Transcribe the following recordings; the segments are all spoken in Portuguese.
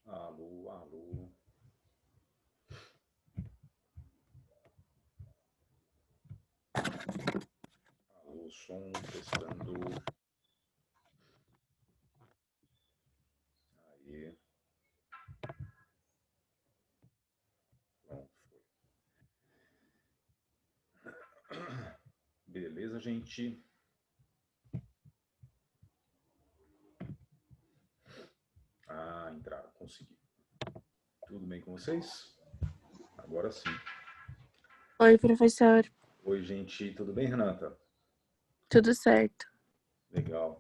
Alô, alô. Alô, som, testando. Aí. Pronto, foi. Beleza, gente? Entraram, consegui. Tudo bem com vocês? Agora sim. Oi, professor. Oi, gente. Tudo bem, Renata? Tudo certo. Legal.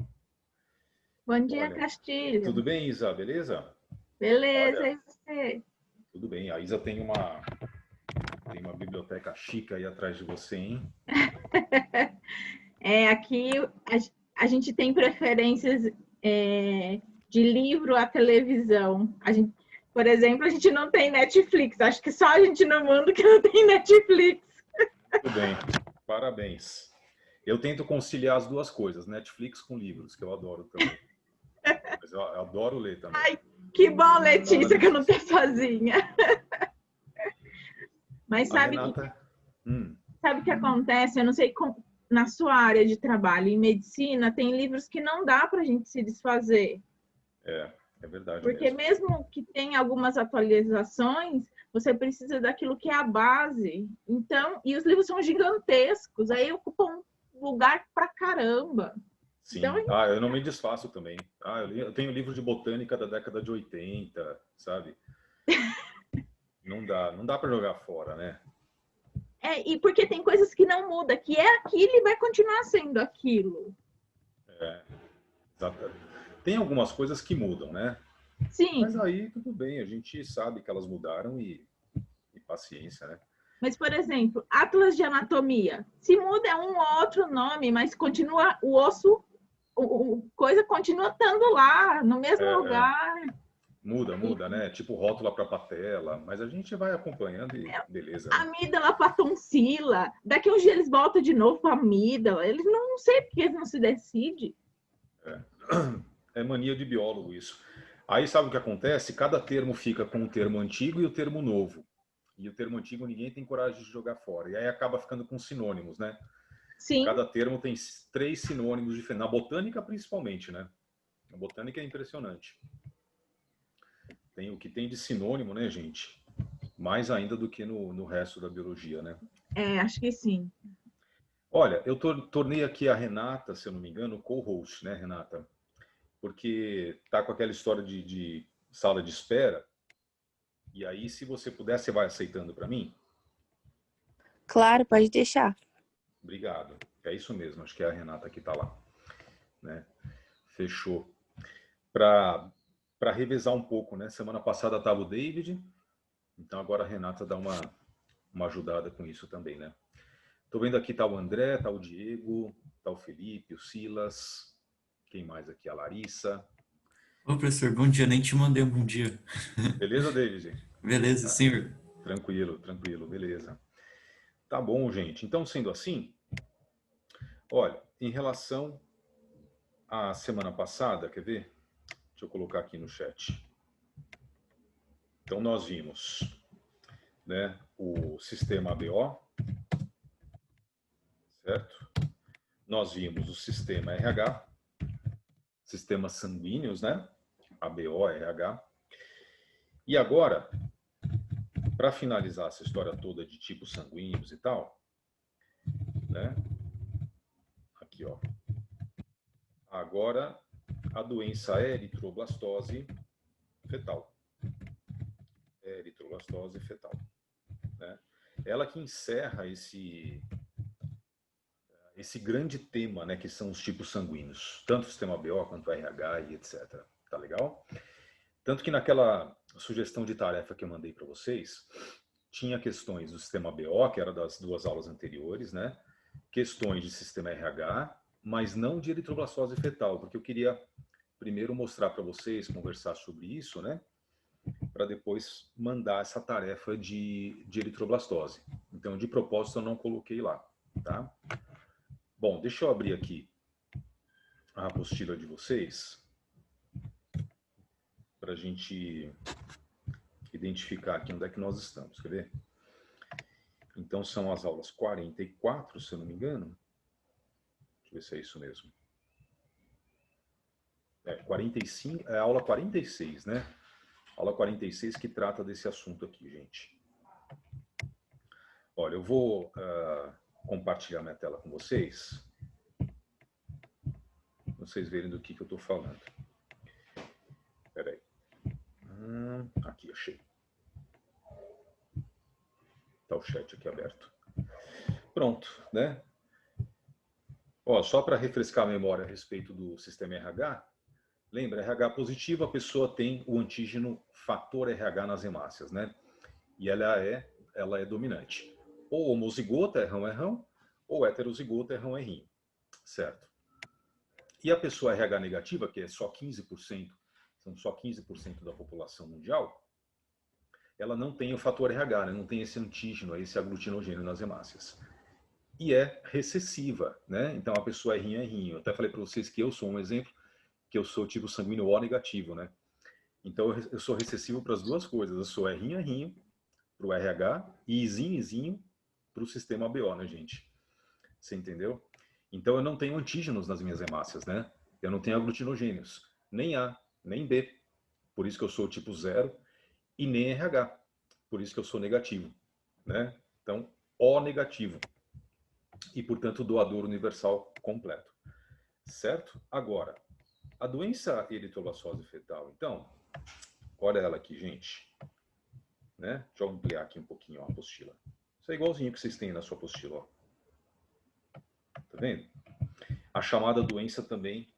Bom dia, Olha, Castilho. tudo bem, Isa? Beleza? Beleza, Olha, e você? tudo bem. A Isa tem uma biblioteca chique aí atrás de você, hein? Aqui a gente tem preferências de livro à televisão. Por exemplo, a gente não tem Netflix. Acho que só a gente no mundo que não tem Netflix. Tudo bem. Parabéns. Eu tento conciliar as duas coisas, Netflix com livros, que eu adoro também. Mas eu adoro ler também. Ai, que bom, Letícia, que eu não tô sozinha. Mas A sabe Renata... o que acontece? Eu não sei na sua área de trabalho, em medicina, tem livros que não dá para a gente se desfazer. É verdade Porque mesmo. mesmo que tenha algumas atualizações, você precisa daquilo que é a base. Então, e os livros são gigantescos, aí ocupam lugar pra caramba. Sim. Então, Eu não me desfaço também. Eu tenho livro de botânica da década de 80, sabe? Não dá para jogar fora, né? e porque tem coisas que não mudam, que é aquilo e vai continuar sendo aquilo. Exato. Tem algumas coisas que mudam, né? Sim. Mas aí tudo bem, a gente sabe que elas mudaram e paciência, né? Mas, por exemplo, Atlas de Anatomia. Se muda um ou outro nome, mas continua o osso, coisa continua estando lá, no mesmo lugar. Muda, né? Tipo rótula para patela, mas a gente vai acompanhando e beleza, né? Amígdala para tonsila. Daqui uns dias eles voltam de novo para amígdala. Eles não sei porque eles não se decidem. É mania de biólogo isso. Aí sabe o que acontece? Cada termo fica com o termo antigo e o termo novo. E o termo antigo ninguém tem coragem de jogar fora. E aí acaba ficando com sinônimos, né? Sim. Cada termo tem 3 sinônimos diferentes. Na botânica, principalmente, né? A botânica é impressionante. Tem o que tem de sinônimo, né, gente? Mais ainda do que no resto da biologia, né? Acho que sim. Olha, eu tornei aqui a Renata, se eu não me engano, co-host, né, Renata? Porque tá com aquela história de sala de espera. E aí, se você puder, você vai aceitando para mim? Claro, pode deixar. Obrigado. É isso mesmo, acho que é a Renata que está lá. Né? Fechou. Para revezar um pouco, né? Semana passada estava o David, então agora a Renata dá uma ajudada com isso também, né? Estou vendo aqui tá o André, tá o Diego, tá o Felipe, o Silas, quem mais aqui? A Larissa. Ô, professor, bom dia, nem te mandei um bom dia. Beleza, David? Beleza, senhor? Tranquilo, beleza. Tá bom, gente. Então, sendo assim, olha, em relação à semana passada, quer ver? Deixa eu colocar aqui no chat. Então, nós vimos, né, o sistema ABO, certo? Nós vimos o sistema RH, sistemas sanguíneos, né? ABO, RH. E agora, para finalizar essa história toda de tipos sanguíneos e tal, né? Aqui, ó. Agora, a doença é eritroblastose fetal. Eritroblastose fetal. Né? Ela que encerra esse grande tema, né, que são os tipos sanguíneos, tanto o sistema BO quanto o RH e etc. Tá legal? Tanto que naquela sugestão de tarefa que eu mandei para vocês, tinha questões do sistema BO, que era das 2 aulas anteriores, né? Questões de sistema RH, mas não de eritroblastose fetal, porque eu queria primeiro mostrar para vocês, conversar sobre isso, né? Para depois mandar essa tarefa de eritroblastose. Então, de propósito, eu não coloquei lá, tá? Bom, deixa eu abrir aqui a apostila de vocês para a gente identificar aqui onde é que nós estamos, quer ver? Então, são as aulas 44, se eu não me engano. Deixa eu ver se é isso mesmo. 45, é a aula 46, né? Aula 46 que trata desse assunto aqui, gente. Olha, eu vou compartilhar minha tela com vocês. Pra vocês verem do que eu estou falando. Espera aí. Aqui, achei. Está o chat aqui aberto. Pronto, né? Ó, só para refrescar a memória a respeito do sistema RH, lembra, RH positivo, a pessoa tem o antígeno fator RH nas hemácias, né? E ela é dominante. Ou homozigota, errão, ou heterozigota, errinho. Certo? E a pessoa RH negativa, que é só 15%, são só 15% da população mundial, ela não tem o fator RH, né? Não tem esse antígeno, esse aglutinogênio nas hemácias. E é recessiva, né? Então a pessoa é errinho. Eu até falei para vocês que eu sou um exemplo, que eu sou tipo sanguíneo O negativo, né? Então eu sou recessivo para as duas coisas. Eu sou errinho para o RH e izinho para o sistema ABO, né, gente? Você entendeu? Então eu não tenho antígenos nas minhas hemácias, né? Eu não tenho aglutinogênios, nem A, nem B. Por isso que eu sou tipo 0 e nem RH. Por isso que eu sou negativo, né? Então, O negativo. E, portanto, doador universal completo. Certo? Agora, a doença eritroblasose fetal, então, olha ela aqui, gente. Né? Deixa eu ampliar aqui um pouquinho ó, a apostila. Isso é igualzinho que vocês têm na sua apostila. Ó. Tá vendo? A chamada doença também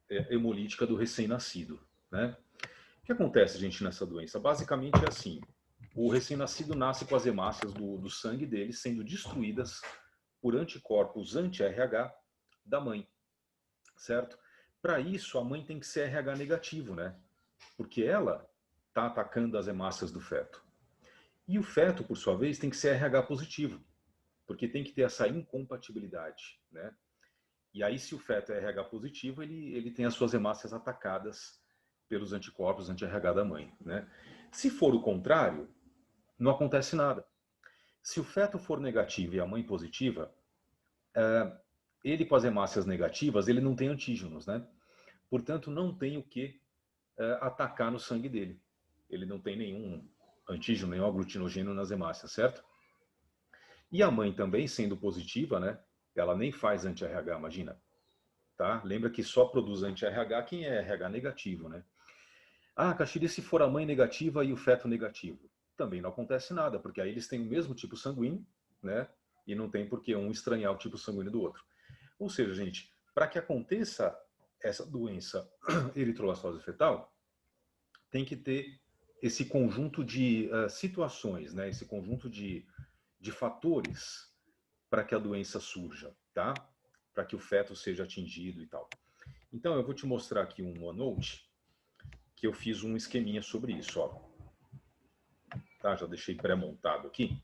hemolítica do recém-nascido. Né? O que acontece, gente, nessa doença? Basicamente é assim. O recém-nascido nasce com as hemácias do sangue dele sendo destruídas por anticorpos anti-RH da mãe, certo? Para isso, a mãe tem que ser RH negativo, né? Porque ela está atacando as hemácias do feto. E o feto, por sua vez, tem que ser RH positivo, porque tem que ter essa incompatibilidade, né? E aí, se o feto é RH positivo, ele tem as suas hemácias atacadas pelos anticorpos anti-RH da mãe, né? Se for o contrário, não acontece nada. Se o feto for negativo e a mãe positiva, ele com as hemácias negativas, ele não tem antígenos, né? Portanto, não tem o que atacar no sangue dele. Ele não tem nenhum antígeno, nenhum aglutinogênio nas hemácias, certo? E a mãe também, sendo positiva, né? Ela nem faz anti-RH, imagina. Tá? Lembra que só produz anti-RH quem é RH negativo, né? Ah, Castilho, e se for a mãe negativa e o feto negativo? Também não acontece nada, porque aí eles têm o mesmo tipo sanguíneo, né? E não tem por que um estranhar o tipo sanguíneo do outro. Ou seja, gente, para que aconteça essa doença eritroblasose fetal, tem que ter esse conjunto de situações, né? Esse conjunto de fatores para que a doença surja, tá? Para que o feto seja atingido e tal. Então, eu vou te mostrar aqui um OneNote, que eu fiz um esqueminha sobre isso, ó. Tá? Já deixei pré-montado aqui.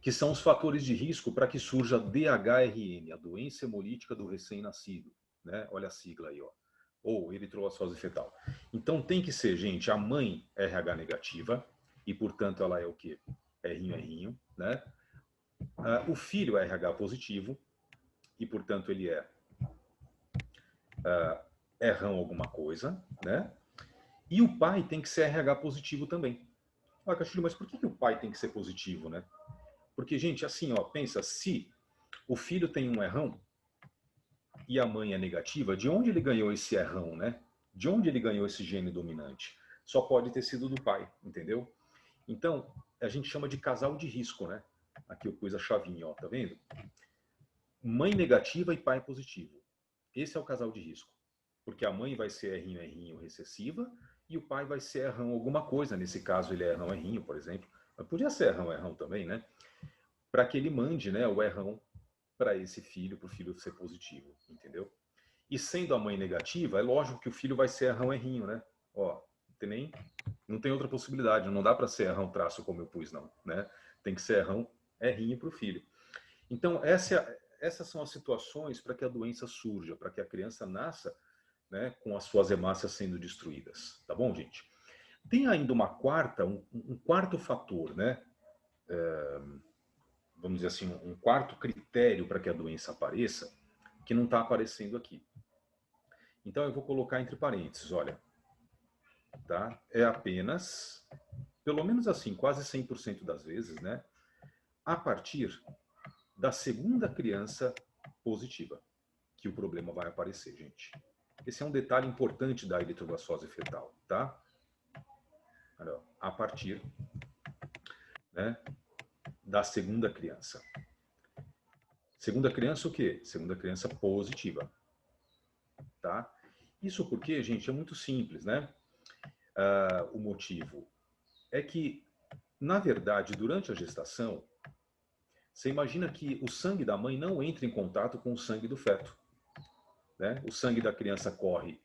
Que são os fatores de risco para que surja DHRN, a doença hemolítica do recém-nascido. Né? Olha a sigla aí, ó. Ou eritroblasose fetal. Então tem que ser, gente, a mãe RH negativa, e portanto ela é o quê? Errinho, né? O filho é RH positivo, e portanto ele é errão alguma coisa, né? E o pai tem que ser RH positivo também. Ah, Castilho, mas por que o pai tem que ser positivo, né? Porque, gente, assim, ó, pensa, se o filho tem um errão e a mãe é negativa, de onde ele ganhou esse errão, né? De onde ele ganhou esse gene dominante? Só pode ter sido do pai, entendeu? Então, a gente chama de casal de risco, né? Aqui eu pus a chavinha, ó, tá vendo? Mãe negativa e pai positivo. Esse é o casal de risco. Porque a mãe vai ser errinho recessiva e o pai vai ser errão alguma coisa. Nesse caso, ele é errão, por exemplo. Mas podia ser errão também, né? Para que ele mande, né, o errão para esse filho, para o filho ser positivo, entendeu? E sendo a mãe negativa, é lógico que o filho vai ser errão, né? Ó, não tem outra possibilidade, não dá para ser errão traço como eu pus, não, né? Tem que ser errinho para o filho. Então, essas são as situações para que a doença surja, para que a criança nasça né, com as suas hemácias sendo destruídas. Tá bom, gente? Tem ainda uma quarta, um quarto fator, né? Vamos dizer assim, um quarto critério para que a doença apareça, que não está aparecendo aqui. Então eu vou colocar entre parênteses, olha, tá? É apenas, pelo menos assim, quase 100% das vezes, né? A partir da segunda criança positiva, que o problema vai aparecer, gente. Esse é um detalhe importante da eritroblastose fetal, tá? Olha, a partir, né, da segunda criança. Segunda criança o quê? Segunda criança positiva, tá? Isso porque, gente, é muito simples, né? O motivo é que, na verdade, durante a gestação, você imagina que o sangue da mãe não entra em contato com o sangue do feto, né? O sangue da criança corre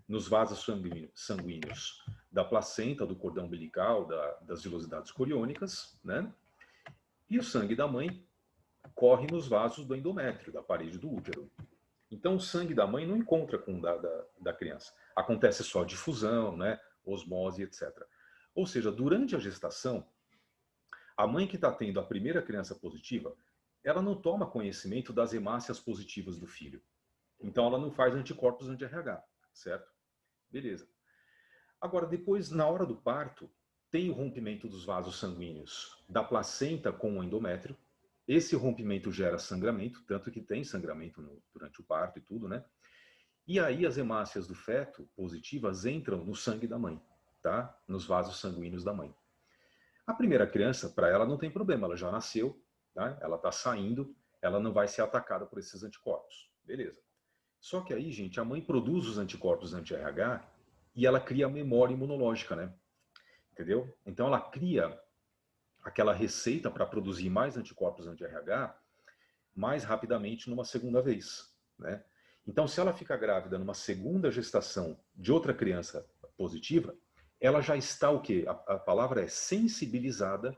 nos vasos sanguíneos da placenta, do cordão umbilical, das vilosidades coriônicas, né? E o sangue da mãe corre nos vasos do endométrio, da parede do útero. Então, o sangue da mãe não encontra com o da criança. Acontece só difusão, né? Osmose, etc. Ou seja, durante a gestação, a mãe que está tendo a primeira criança positiva, ela não toma conhecimento das hemácias positivas do filho. Então, ela não faz anticorpos anti-RH, certo? Beleza. Agora, depois, na hora do parto, tem o rompimento dos vasos sanguíneos da placenta com o endométrio. Esse rompimento gera sangramento, tanto que tem sangramento durante o parto e tudo, né? E aí as hemácias do feto positivas entram no sangue da mãe, tá? Nos vasos sanguíneos da mãe. A primeira criança, para ela não tem problema, ela já nasceu, tá? Ela está saindo, ela não vai ser atacada por esses anticorpos. Beleza. Só que aí, gente, a mãe produz os anticorpos anti-RH e ela cria a memória imunológica, né? Entendeu? Então ela cria aquela receita para produzir mais anticorpos anti-RH mais rapidamente numa segunda vez, né? Então, se ela fica grávida numa segunda gestação de outra criança positiva, ela já está o quê? A palavra é sensibilizada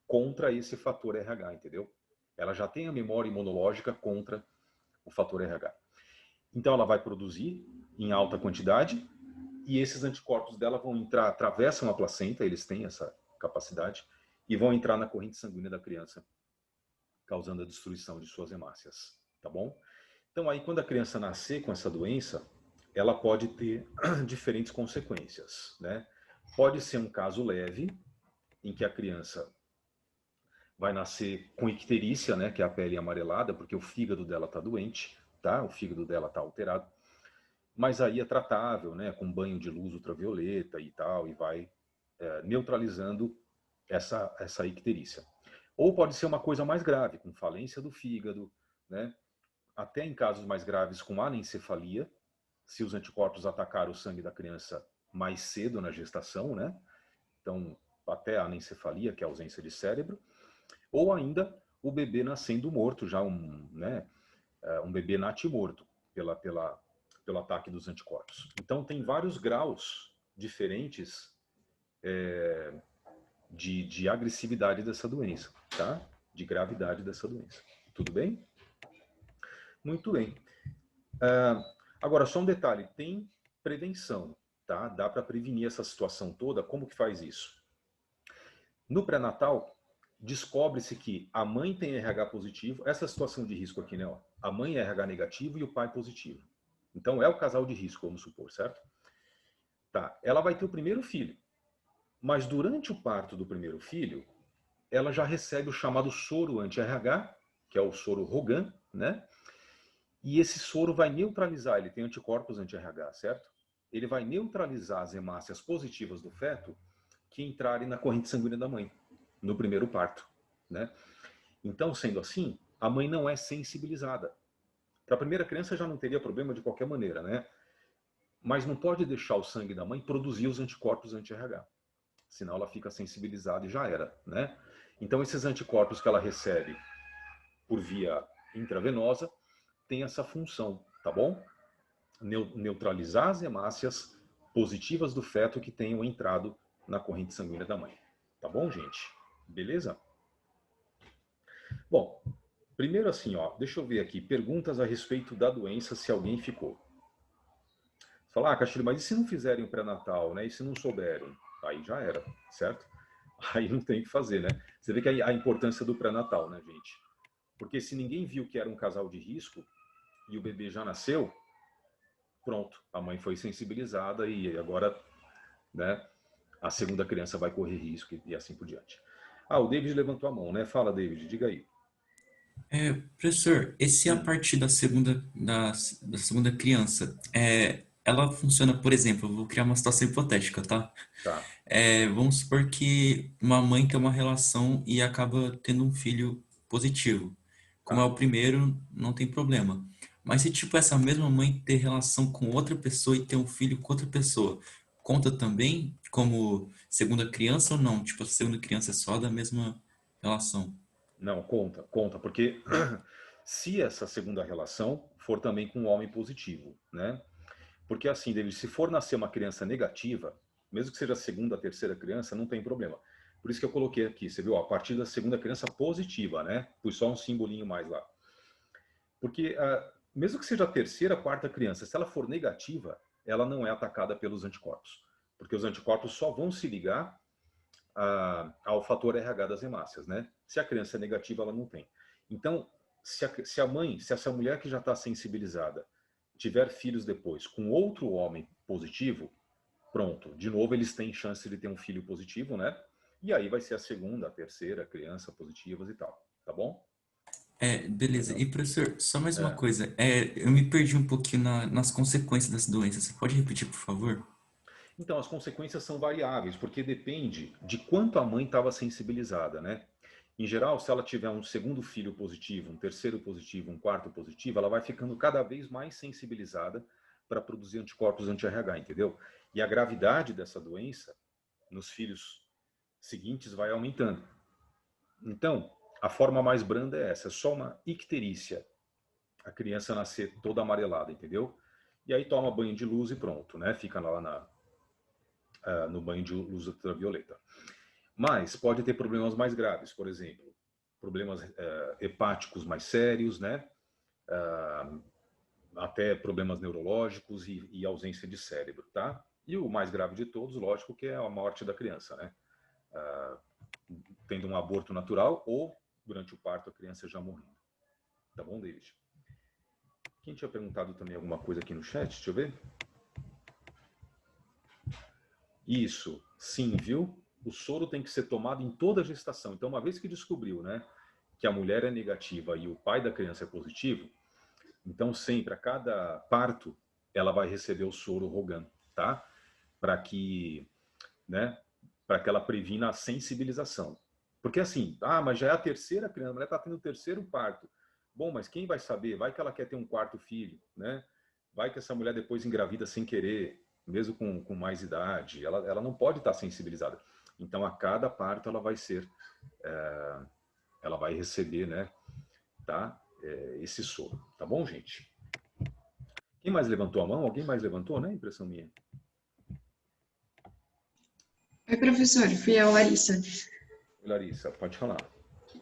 contra esse fator RH, entendeu? Ela já tem a memória imunológica contra o fator RH. Então, ela vai produzir em alta quantidade e esses anticorpos dela vão entrar, atravessam a placenta, eles têm essa capacidade, e vão entrar na corrente sanguínea da criança, causando a destruição de suas hemácias, tá bom? Então aí quando a criança nascer com essa doença, ela pode ter diferentes consequências, né? Pode ser um caso leve, em que a criança vai nascer com icterícia, né, que é a pele amarelada, porque o fígado dela está doente, tá? O fígado dela está alterado. Mas aí é tratável, né, com banho de luz ultravioleta e tal, e vai neutralizando essa icterícia. Ou pode ser uma coisa mais grave, com falência do fígado, né? Até em casos mais graves com anencefalia, se os anticorpos atacaram o sangue da criança mais cedo na gestação, né? Então, até a anencefalia, que é a ausência de cérebro, ou ainda o bebê nascendo morto, já um bebê natimorto pelo ataque dos anticorpos. Então, tem vários graus diferentes de agressividade dessa doença, tá? De gravidade dessa doença. Tudo bem? Muito bem. Agora, só um detalhe, tem prevenção, tá? Dá para prevenir essa situação toda. Como que faz isso? No pré-natal, descobre-se que a mãe tem RH positivo, essa situação de risco aqui, né? Ó, a mãe é RH negativo e o pai positivo. Então, é o casal de risco, vamos supor, certo? Tá, ela vai ter o primeiro filho. Mas durante o parto do primeiro filho, ela já recebe o chamado soro anti-RH, que é o soro Rogan, né? E esse soro vai neutralizar, ele tem anticorpos anti-RH, certo? Ele vai neutralizar as hemácias positivas do feto que entrarem na corrente sanguínea da mãe, no primeiro parto, né? Então, sendo assim, a mãe não é sensibilizada. Para a primeira criança já não teria problema de qualquer maneira, né? Mas não pode deixar o sangue da mãe produzir os anticorpos anti-RH. Senão ela fica sensibilizada e já era, né? Então esses anticorpos que ela recebe por via intravenosa tem essa função, tá bom? Neutralizar as hemácias positivas do feto que tenham entrado na corrente sanguínea da mãe. Tá bom, gente? Beleza? Bom, primeiro assim, ó, deixa eu ver aqui, perguntas a respeito da doença, se alguém ficou. Fala, Castilho, mas e se não fizerem o pré-natal, né? E se não souberem? Aí já era, certo? Aí não tem o que fazer, né? Você vê que a importância do pré-natal, né, gente? Porque se ninguém viu que era um casal de risco e o bebê já nasceu, pronto, a mãe foi sensibilizada e agora, né, a segunda criança vai correr risco e assim por diante. Ah, o David levantou a mão, né? Fala, David, diga aí. Professor, esse a partir da segunda criança, ela funciona, por exemplo, eu vou criar uma situação hipotética, tá? Tá. Vamos supor que uma mãe tem uma relação e acaba tendo um filho positivo. Como é Tá. o primeiro, não tem problema. Mas se, tipo, essa mesma mãe ter relação com outra pessoa e ter um filho com outra pessoa, conta também como segunda criança ou não? Tipo, a segunda criança é só da mesma relação. Não, conta, conta, porque se essa segunda relação for também com um homem positivo, né? Porque assim, David, se for nascer uma criança negativa, mesmo que seja a segunda, a terceira criança, não tem problema. Por isso que eu coloquei aqui, você viu, ó, a partir da segunda criança positiva, né? Pus só um simbolinho mais lá. Porque mesmo que seja a terceira, quarta criança, se ela for negativa, ela não é atacada pelos anticorpos. Porque os anticorpos só vão se ligar ao fator RH das hemácias, né? Se a criança é negativa, ela não tem. Então, se a mãe, se essa mulher que já está sensibilizada tiver filhos depois com outro homem positivo, pronto, de novo eles têm chance de ter um filho positivo, né? E aí vai ser a segunda, a terceira criança positivas e tal, tá bom? Beleza. Legal. E professor, só mais uma É. coisa. Eu me perdi um pouquinho nas consequências dessa doença. Você pode repetir, por favor? Então, as consequências são variáveis, porque depende de quanto a mãe estava sensibilizada, né? Em geral, se ela tiver um segundo filho positivo, um terceiro positivo, um quarto positivo, ela vai ficando cada vez mais sensibilizada para produzir anticorpos anti-RH, entendeu? E a gravidade dessa doença nos filhos seguintes vai aumentando. Então, a forma mais branda é essa, é só uma icterícia, a criança nascer toda amarelada, entendeu? E aí toma banho de luz e pronto, né? Fica lá no banho de luz ultravioleta. Mas pode ter problemas mais graves, por exemplo, problemas hepáticos mais sérios, né? Até problemas neurológicos e ausência de cérebro, tá? E o mais grave de todos, lógico, que é a morte da criança, né? Tendo um aborto natural ou durante o parto a criança já morrendo. Tá bom, David? Quem tinha perguntado também alguma coisa aqui no chat? Deixa eu ver. Isso, sim, viu? O soro tem que ser tomado em toda a gestação. Então, uma vez que descobriu, né, que a mulher é negativa e o pai da criança é positivo, então sempre a cada parto ela vai receber o soro Rogan, tá? Para que, né, para que ela previna a sensibilização. Porque assim, mas já é a terceira criança, a mulher está tendo o terceiro parto. Bom, mas quem vai saber? Vai que ela quer ter um quarto filho, né? Vai que essa mulher depois engravida sem querer, mesmo com mais idade. Ela não pode estar sensibilizada. Então, a cada parto ela vai ser, ela vai receber, né? Tá? Esse soro. Tá bom, gente? Quem mais levantou a mão? Alguém mais levantou, né? Impressão minha. Oi, professor, fui a Larissa. Larissa, pode falar.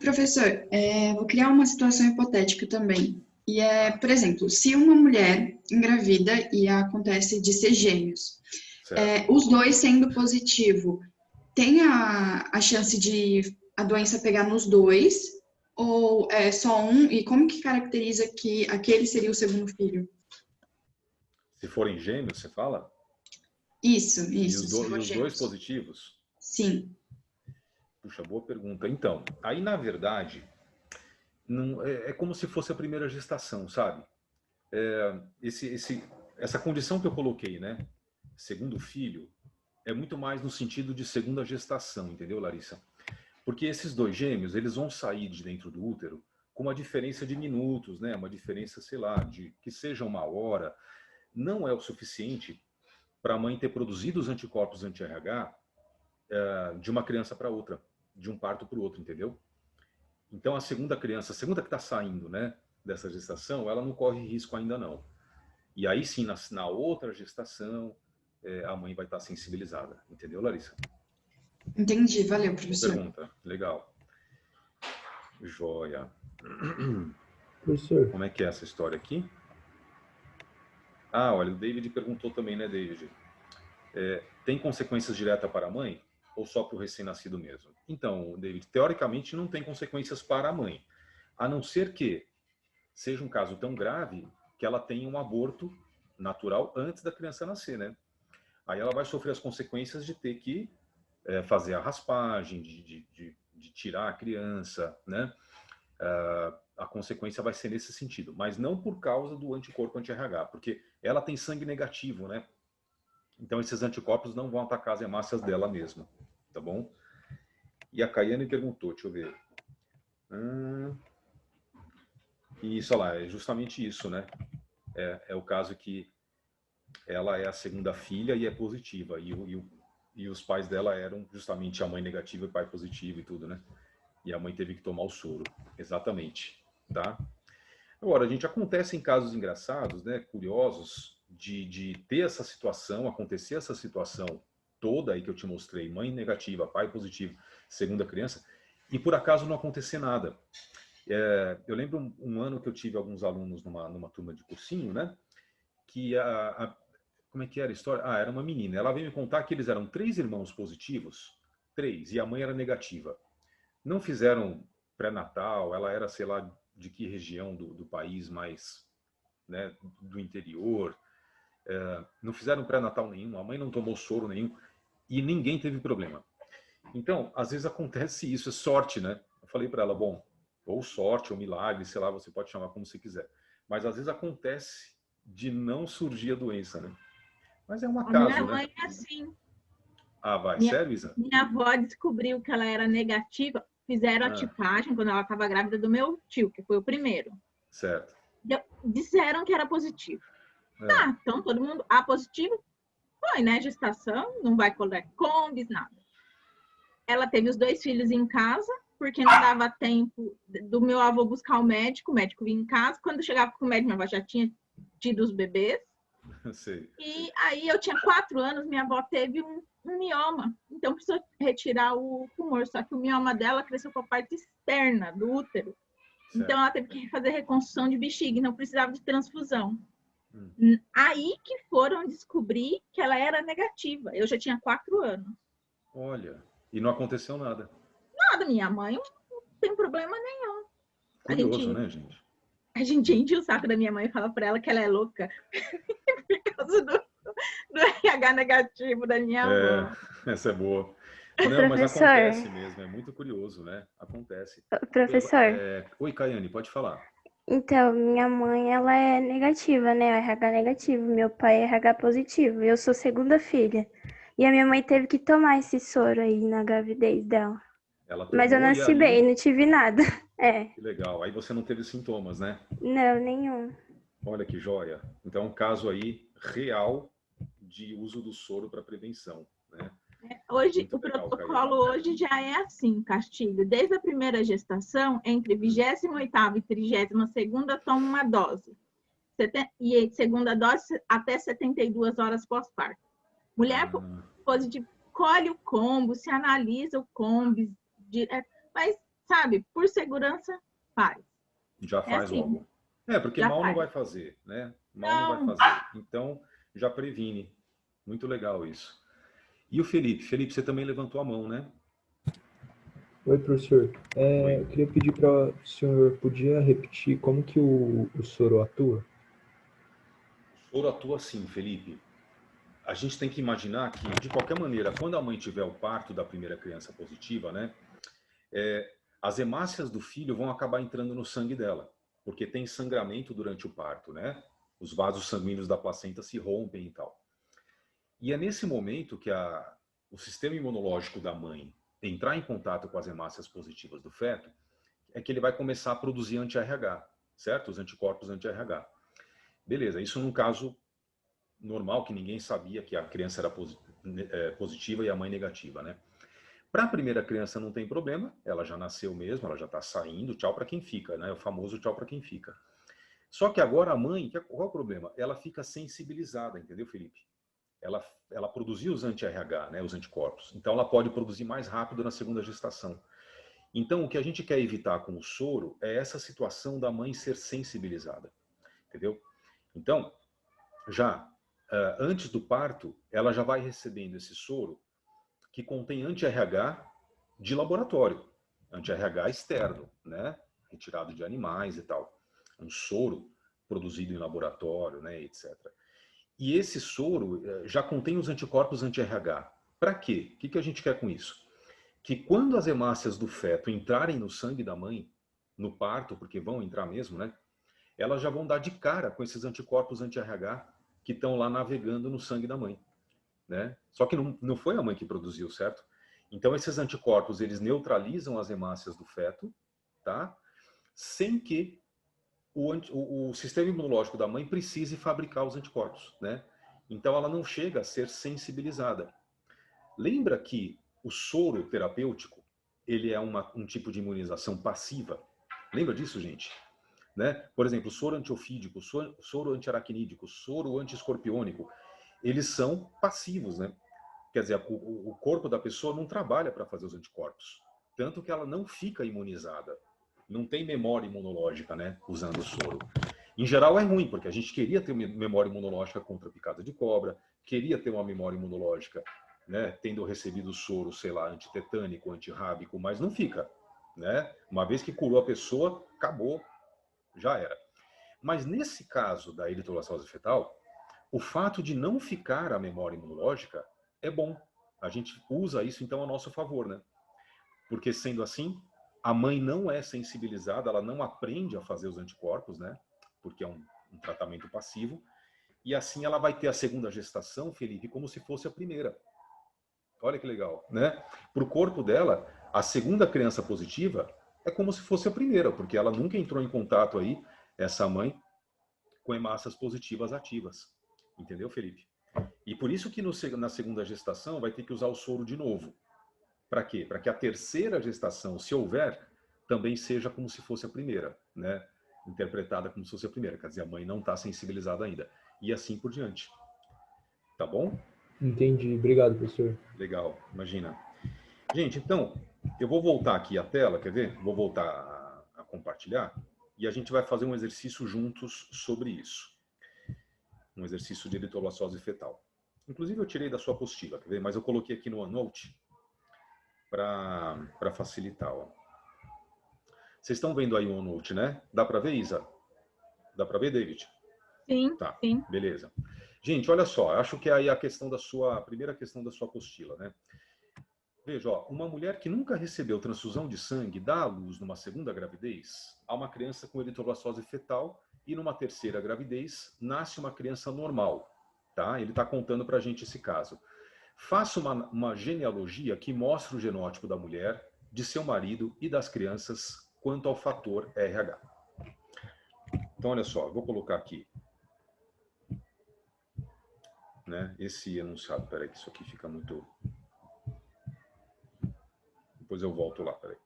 Professor, vou criar uma situação hipotética também. E por exemplo, se uma mulher engravida e acontece de ser gêmeos, Certo. os dois sendo positivo, tem a chance de a doença pegar nos dois? Ou é só um? E como que caracteriza que aquele seria o segundo filho? Se forem gêmeos, você fala? Isso, E se for os dois gêmeos. positivos? Sim. Puxa, boa pergunta. Então, aí na verdade, não, é como se fosse a primeira gestação, sabe? Essa condição que eu coloquei, né? Segundo filho, é muito mais no sentido de segunda gestação, entendeu, Larissa? Porque esses dois gêmeos, eles vão sair de dentro do útero com uma diferença de minutos, né? Uma diferença, sei lá, de que seja uma hora. Não é o suficiente para a mãe ter produzido os anticorpos anti-RH de uma criança para outra, de um parto para o outro, entendeu? Então a segunda criança, a segunda que está saindo, né, dessa gestação, ela não corre risco ainda não. E aí sim, na outra gestação, a mãe vai estar sensibilizada, entendeu, Larissa? Entendi, valeu, Boa professor. pergunta, legal. Joia. Professor, Como é que é essa história aqui? Ah, olha, o David perguntou também, né, David? Tem consequências diretas para a mãe ou só para o recém-nascido mesmo? Então, David, teoricamente não tem consequências para a mãe, a não ser que seja um caso tão grave que ela tenha um aborto natural antes da criança nascer, né? Aí ela vai sofrer as consequências de ter que fazer a raspagem, de tirar a criança, né? A consequência vai ser nesse sentido, mas não por causa do anticorpo anti-RH, porque ela tem sangue negativo, né? Então esses anticorpos não vão atacar as hemácias dela mesma, tá bom? E a Caiane perguntou, deixa eu ver. Isso, olha lá, é justamente isso, né? É o caso que ela é a segunda filha e é positiva, e os pais dela eram justamente a mãe negativa e o pai positivo e tudo, né? E a mãe teve que tomar o soro, exatamente, tá? Agora, a gente acontece em casos engraçados, né, curiosos, de ter essa situação, acontecer essa situação toda aí que eu te mostrei, mãe negativa, pai positivo, segunda criança, e por acaso não acontecer nada. Eu lembro um ano que eu tive alguns alunos numa turma de cursinho, né, que como é que era a história? Ah, era uma menina, ela veio me contar que eles eram 3 irmãos positivos, 3, e a mãe era negativa. Não fizeram pré-natal, ela era, sei lá, de que região do país mais, né, do interior. Não fizeram pré-natal nenhum, a mãe não tomou soro nenhum e ninguém teve problema. Então, às vezes acontece isso, é sorte, né? Eu falei para ela, bom, ou sorte, ou milagre, sei lá, você pode chamar como você quiser. Mas às vezes acontece de não surgir a doença, né? Mas é um A minha acaso, né? mãe é assim. Ah, vai, Minha, sério, Isa? minha avó descobriu que ela era negativa, fizeram a Ah, tipagem quando ela estava grávida do meu tio, que foi o primeiro. certo. Disseram que era positivo. Ah, Tá, então todo mundo A positivo, foi, né? Gestação, não vai colher combis, nada. Ela teve os 2 filhos em casa, porque não dava tempo do meu avô buscar o médico vinha em casa. Quando chegava com o médico, minha avó já tinha tido os bebês. sei. E aí eu tinha 4 anos, minha avó teve um mioma, então precisou retirar o tumor, só que o mioma dela cresceu com a parte externa do útero. Então Certo. ela teve que fazer reconstrução de bexiga, não precisava de transfusão. Hum. Aí que foram descobrir que ela era negativa. Eu já tinha 4 anos. Olha, e não aconteceu nada. Nada, minha mãe não tem problema nenhum. A Curioso, gente, né, gente? a gente enche o saco da minha mãe e fala pra ela que ela é louca por causa do RH negativo da minha avó. Essa é boa. Ô, Não, mas professor, acontece mesmo, é muito curioso, né? Acontece. professor, Oi, Caiane, pode falar. então, minha mãe, ela é negativa, né? RH negativo, meu pai é RH positivo, eu sou segunda filha. E a minha mãe teve que tomar esse soro aí na gravidez dela. Ela Mas eu tomou e nasci bem, aí, não tive nada. É, que legal. Aí você não teve sintomas, né? não, nenhum. Olha que joia. Então, um caso aí real de uso do soro para prevenção, né? Hoje, Muito o legal, protocolo Caiane. hoje já é assim, Castilho. Desde a primeira gestação, entre 28ª e 32ª, toma uma dose. E segunda dose até 72 horas pós-parto. Mulher Ah, positiva, colhe o combo, se analisa o combo, mas, sabe, por segurança, faz. já É faz assim, logo. Porque já mal não faz. vai fazer, né? Mal não vai Não, fazer. Então, já previne. Muito legal isso. E o Felipe? Felipe, você também levantou a mão, né? Oi, professor. Oi. Eu queria pedir para o senhor, podia repetir como que o soro atua? O soro atua assim, Felipe. A gente tem que imaginar que, de qualquer maneira, quando a mãe tiver o parto da primeira criança positiva, né? As hemácias do filho vão acabar entrando no sangue dela, porque tem sangramento durante o parto, né? Os vasos sanguíneos da placenta se rompem e tal. E é nesse momento que o sistema imunológico da mãe entrar em contato com as hemácias positivas do feto, é que ele vai começar a produzir anti-RH, certo? Os anticorpos anti-RH. Beleza, isso num caso normal, que ninguém sabia que a criança era positiva e a mãe negativa, né? Para a primeira criança não tem problema, ela já nasceu mesmo, ela já está saindo, tchau para quem fica, né? O famoso tchau para quem fica. Só que agora a mãe, qual é o problema? Ela fica sensibilizada, entendeu, Felipe? Ela produziu os anti-RH, né, os anticorpos. Então ela pode produzir mais rápido na segunda gestação. Então o que a gente quer evitar com o soro é essa situação da mãe ser sensibilizada, entendeu? Então, já antes do parto, ela já vai recebendo esse soro que contém anti-RH de laboratório, anti-RH externo, né? Retirado de animais e tal. Um soro produzido em laboratório, né, etc. E esse soro já contém os anticorpos anti-RH. Para quê? O que a gente quer com isso? Que quando as hemácias do feto entrarem no sangue da mãe, no parto, porque vão entrar mesmo, né? Elas já vão dar de cara com esses anticorpos anti-RH que estão lá navegando no sangue da mãe, né? Só que não foi a mãe que produziu, certo? Então esses anticorpos, eles neutralizam as hemácias do feto, tá? Sem que o sistema imunológico da mãe precise fabricar os anticorpos, né? Então ela não chega a ser sensibilizada. Lembra que o soro terapêutico, ele é um tipo de imunização passiva? Lembra disso, gente? Né? Por exemplo, soro antiofídico, soro antiaracnídico, soro antiescorpiônico, eles são passivos, né? Quer dizer, o corpo da pessoa não trabalha para fazer os anticorpos. Tanto que ela não fica imunizada. Não tem memória imunológica, né? Usando o soro. Em geral é ruim, porque a gente queria ter uma memória imunológica contra a picada de cobra, queria ter uma memória imunológica, né? Tendo recebido soro, sei lá, antitetânico, antirrábico, mas não fica, né? Uma vez que curou a pessoa, acabou, já era. Mas nesse caso da eritroblasose fetal, o fato de não ficar a memória imunológica é bom. A gente usa isso, então, a nosso favor, né? Porque, sendo assim, a mãe não é sensibilizada, ela não aprende a fazer os anticorpos, né? Porque é um tratamento passivo. E assim ela vai ter a segunda gestação, Felipe, como se fosse a primeira. Olha que legal, né? Para o corpo dela, a segunda criança positiva é como se fosse a primeira, porque ela nunca entrou em contato aí, essa mãe, com hemácias positivas ativas. Entendeu, Felipe? E por isso que na segunda gestação vai ter que usar o soro de novo. Para quê? Para que a terceira gestação, se houver, também seja como se fosse a primeira, né? Interpretada como se fosse a primeira. Quer dizer, a mãe não está sensibilizada ainda. E assim por diante. Tá bom? Entendi. Obrigado, professor. Legal, imagina. Gente, então, eu vou voltar aqui a tela, quer ver? Vou voltar a compartilhar e a gente vai fazer um exercício juntos sobre isso. Um exercício de eritroblasose fetal. Inclusive eu tirei da sua apostila, quer ver? Mas eu coloquei aqui no OneNote para facilitar. Ó. Vocês estão vendo aí o OneNote, né? Dá para ver, Isa? Dá para ver, David? Sim, tá, sim. Beleza. Gente, olha só, acho que é aí a primeira questão da sua apostila, né? Veja, ó, uma mulher que nunca recebeu transfusão de sangue dá à luz numa segunda gravidez a uma criança com eritroblastose fetal e numa terceira gravidez nasce uma criança normal, tá? Ele está contando para a gente esse caso. Faça uma genealogia que mostre o genótipo da mulher, de seu marido e das crianças quanto ao fator RH. Então, olha só, vou colocar aqui, né, esse enunciado. Peraí, que isso aqui fica muito... Depois eu volto lá, peraí.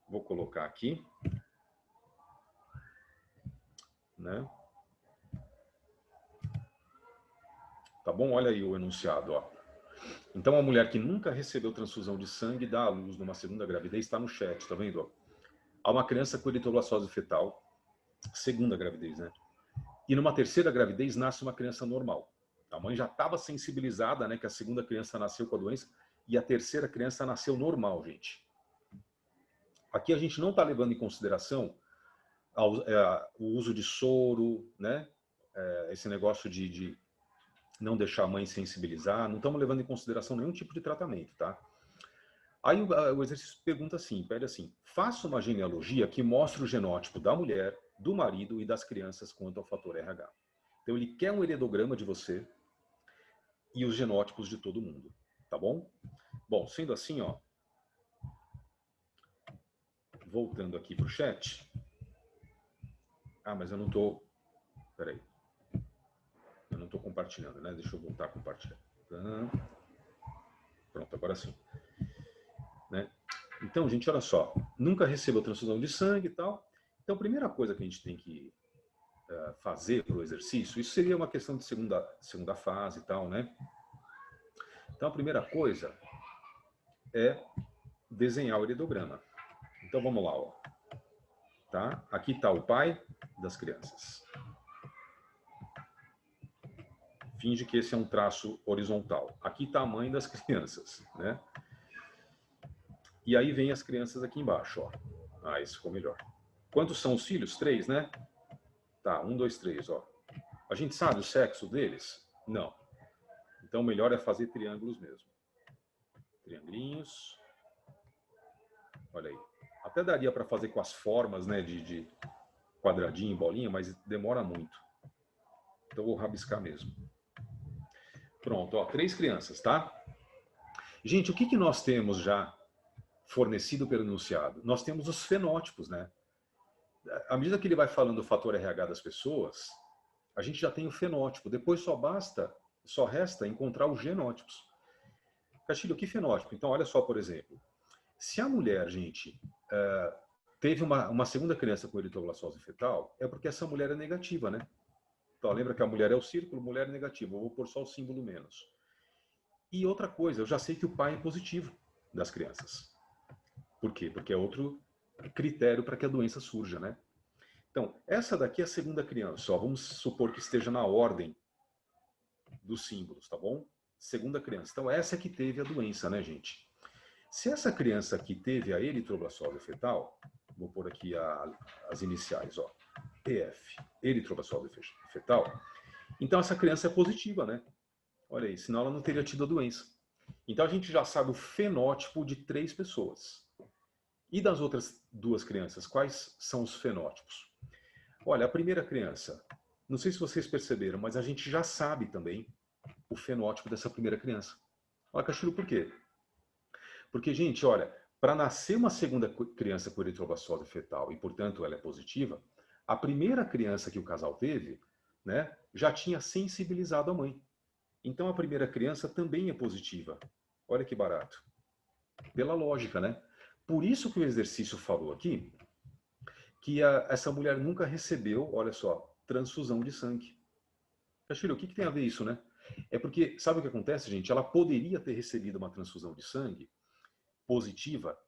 Vou colocar aqui, né? Tá bom? Olha aí o enunciado, ó. Então, a mulher que nunca recebeu transfusão de sangue dá à luz numa segunda gravidez, está no chat, tá vendo? Ó? Há uma criança com eritroblastose fetal, segunda gravidez, né? E numa terceira gravidez nasce uma criança normal. A mãe já estava sensibilizada, né, que a segunda criança nasceu com a doença e a terceira criança nasceu normal, gente. Aqui a gente não está levando em consideração o uso de soro, né? Esse negócio de não deixar a mãe sensibilizar, não estamos levando em consideração nenhum tipo de tratamento, tá? Aí o exercício pergunta assim, pede assim, faça uma genealogia que mostre o genótipo da mulher, do marido e das crianças quanto ao fator RH. Então ele quer um heredograma de você e os genótipos de todo mundo, tá bom? Bom, sendo assim, ó, voltando aqui para o chat. Ah, mas eu não tô... Peraí. Eu não estou compartilhando, né? Deixa eu voltar a compartilhar. Pronto, agora sim. Né? Então, gente, olha só. Nunca recebeu transfusão de sangue e tal. Então, a primeira coisa que a gente tem que fazer para o exercício, isso seria uma questão de segunda fase e tal, né? Então, a primeira coisa é desenhar o heredograma. Então, vamos lá, ó. Tá? Aqui está o pai das crianças. Finge que esse é um traço horizontal. Aqui está a mãe das crianças, né? E aí vem as crianças aqui embaixo, ó. Ah, esse ficou melhor. Quantos são os filhos? 3, né? Tá, 1, 2, 3, ó. A gente sabe o sexo deles? Não. Então, o melhor é fazer triângulos mesmo. Triangulinhos. Olha aí. Até daria para fazer com as formas, né, de quadradinho e bolinha, mas demora muito. Então, eu vou rabiscar mesmo. Pronto, ó, 3 crianças, tá? Gente, o que nós temos já fornecido pelo enunciado? Nós temos os fenótipos, né? À medida que ele vai falando o fator RH das pessoas, a gente já tem o fenótipo. Depois só resta encontrar os genótipos. Castilho, que fenótipo? Então, olha só, por exemplo. Se a mulher, gente, teve uma segunda criança com eritroblastose fetal, é porque essa mulher é negativa, né? Então, lembra que a mulher é o círculo, mulher é negativa. Eu vou pôr só o símbolo menos. E outra coisa, eu já sei que o pai é positivo das crianças. Por quê? Porque é outro critério para que a doença surja, né? Então, essa daqui é a segunda criança. Ó, vamos supor que esteja na ordem dos símbolos, tá bom? Segunda criança. Então, essa é que teve a doença, né, gente? Se essa criança aqui teve a eritroblastose fetal, vou pôr aqui as iniciais, ó, EF, eritroblastose fetal, então essa criança é positiva, né? Olha aí, senão ela não teria tido a doença. Então, a gente já sabe o fenótipo de 3 pessoas. E das outras 2 crianças, quais são os fenótipos? Olha, a primeira criança, não sei se vocês perceberam, mas a gente já sabe também o fenótipo dessa primeira criança. Olha, Castilho, por quê? Porque, gente, olha, para nascer uma segunda criança com eritroblastose fetal e, portanto, ela é positiva, a primeira criança que o casal teve, né, já tinha sensibilizado a mãe. Então, a primeira criança também é positiva. Olha que barato. Pela lógica, né? Por isso que o exercício falou aqui que essa mulher nunca recebeu, olha só, transfusão de sangue. Castilho, o que tem a ver isso, né? É porque, sabe o que acontece, gente? Ela poderia ter recebido uma transfusão de sangue positiva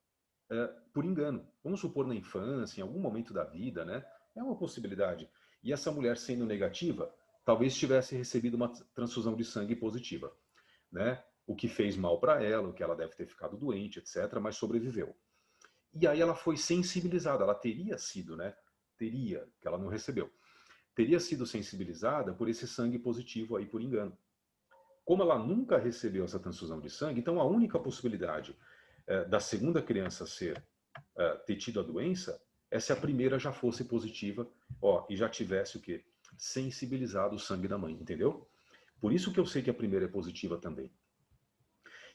por engano. Vamos supor na infância, em algum momento da vida, né? É uma possibilidade. E essa mulher sendo negativa, talvez tivesse recebido uma transfusão de sangue positiva, né? O que fez mal para ela, o que ela deve ter ficado doente, etc., mas sobreviveu. E aí ela foi sensibilizada, ela teria sido, né? Teria, que ela não recebeu. Teria sido sensibilizada por esse sangue positivo aí por engano. Como ela nunca recebeu essa transfusão de sangue, então a única possibilidade da segunda criança ter tido a doença é se a primeira já fosse positiva, ó, e já tivesse o quê? Sensibilizado o sangue da mãe, entendeu? Por isso que eu sei que a primeira é positiva também.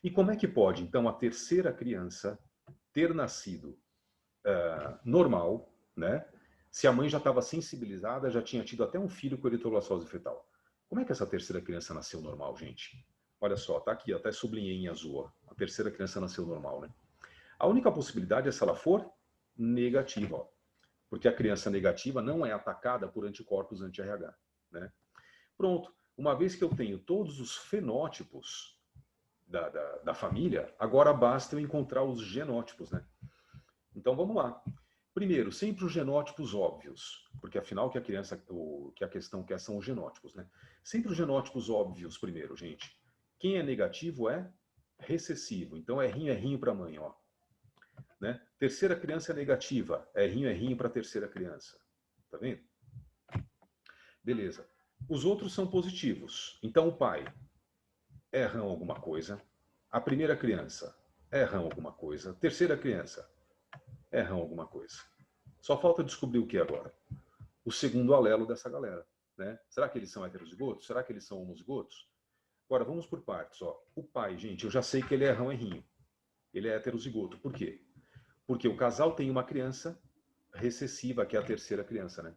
E como é que pode, então, a terceira criança ter nascido normal, né? Se a mãe já estava sensibilizada, já tinha tido até um filho com eritroblastose fetal. Como é que essa terceira criança nasceu normal, gente? Olha só, tá aqui, até sublinhei em azul. Ó. A terceira criança nasceu normal, né? A única possibilidade é se ela for negativa, ó. Porque a criança negativa não é atacada por anticorpos anti-RH, né? Pronto. Uma vez que eu tenho todos os fenótipos da família, agora basta eu encontrar os genótipos, né? Então vamos lá. Primeiro, sempre os genótipos óbvios, porque afinal que a questão quer são os genótipos, né? Sempre os genótipos óbvios primeiro, gente. Quem é negativo é recessivo, então é rinho para a mãe, ó. Né? Terceira criança é negativa, é rinho para a terceira criança. Tá vendo? Beleza. Os outros são positivos. Então o pai é rão alguma coisa, a primeira criança é rão alguma coisa, terceira criança é rão alguma coisa. Só falta descobrir o que agora? O segundo alelo dessa galera. Né? Será que eles são heterozigotos? Será que eles são homozigotos? Agora, vamos por partes. Ó. O pai, gente, eu já sei que ele é rão e rinho. Ele é heterozigoto. Por quê? Porque o casal tem uma criança recessiva, que é a terceira criança. Né?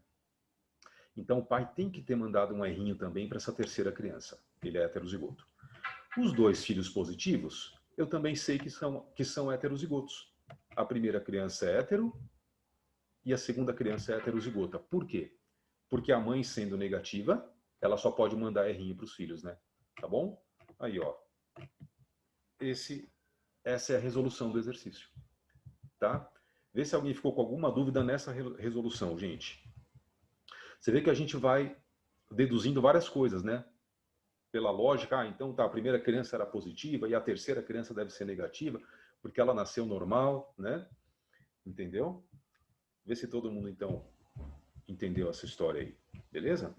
Então, o pai tem que ter mandado um errinho também para essa terceira criança. Ele é heterozigoto. Os 2 filhos positivos, eu também sei que são heterozigotos. A primeira criança é hétero e a segunda criança é heterozigota. Por quê? Porque a mãe, sendo negativa, ela só pode mandar errinho para os filhos, né? Tá bom? Aí, ó. Essa é a resolução do exercício. Tá? Vê se alguém ficou com alguma dúvida nessa resolução, gente. Você vê que a gente vai deduzindo várias coisas, né? pela lógica, então tá, a primeira criança era positiva e a terceira criança deve ser negativa, porque ela nasceu normal, né? Entendeu? Vê se todo mundo, então, entendeu essa história aí. Beleza?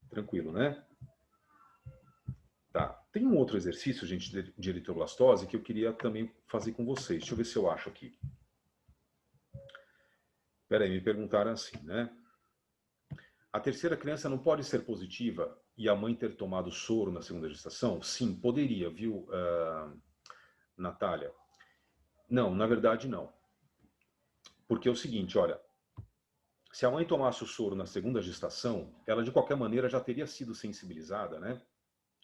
Tranquilo, né? Tá. Tem um outro exercício, gente, de eritroblastose que eu queria também fazer com vocês. Deixa eu ver se eu acho aqui. Peraí, me perguntaram assim, né? A terceira criança não pode ser positiva e a mãe ter tomado soro na segunda gestação? Sim, poderia, viu, Natália? Não, na verdade não. Porque é o seguinte, olha, se a mãe tomasse o soro na segunda gestação, ela de qualquer maneira já teria sido sensibilizada, né?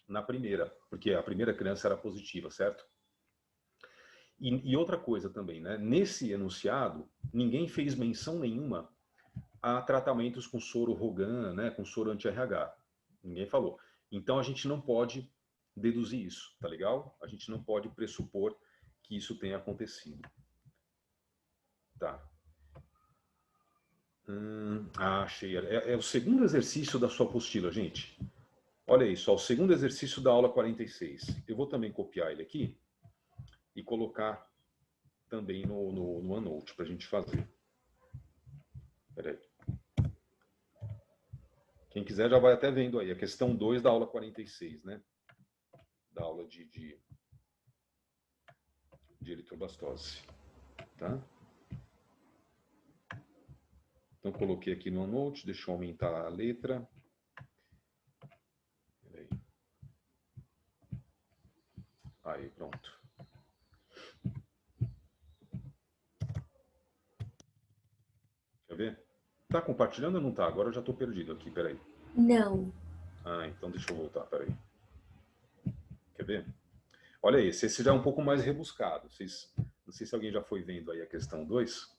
Na primeira, porque a primeira criança era positiva, certo? E outra coisa também, né? Nesse enunciado, ninguém fez menção nenhuma a tratamentos com soro Rogan, né? Com soro anti-RH. Ninguém falou. Então a gente não pode deduzir isso, tá legal? A gente não pode pressupor que isso tenha acontecido. Tá. Achei. É o segundo exercício da sua apostila, gente. Olha isso, ó, o segundo exercício da aula 46. Eu vou também copiar ele aqui e colocar também no OneNote para a gente fazer. Espera aí. Quem quiser já vai até vendo aí, a questão 2 da aula 46, né? Da aula de eritroblastose. Tá? Então, coloquei aqui no OneNote, deixa eu aumentar a letra. Espera aí. Aí, pronto. Quer ver? Tá compartilhando ou não tá? Agora eu já estou perdido aqui, peraí. Não. Então deixa eu voltar, peraí. Quer ver? Olha esse já é um pouco mais rebuscado. Não sei se alguém já foi vendo aí a questão 2.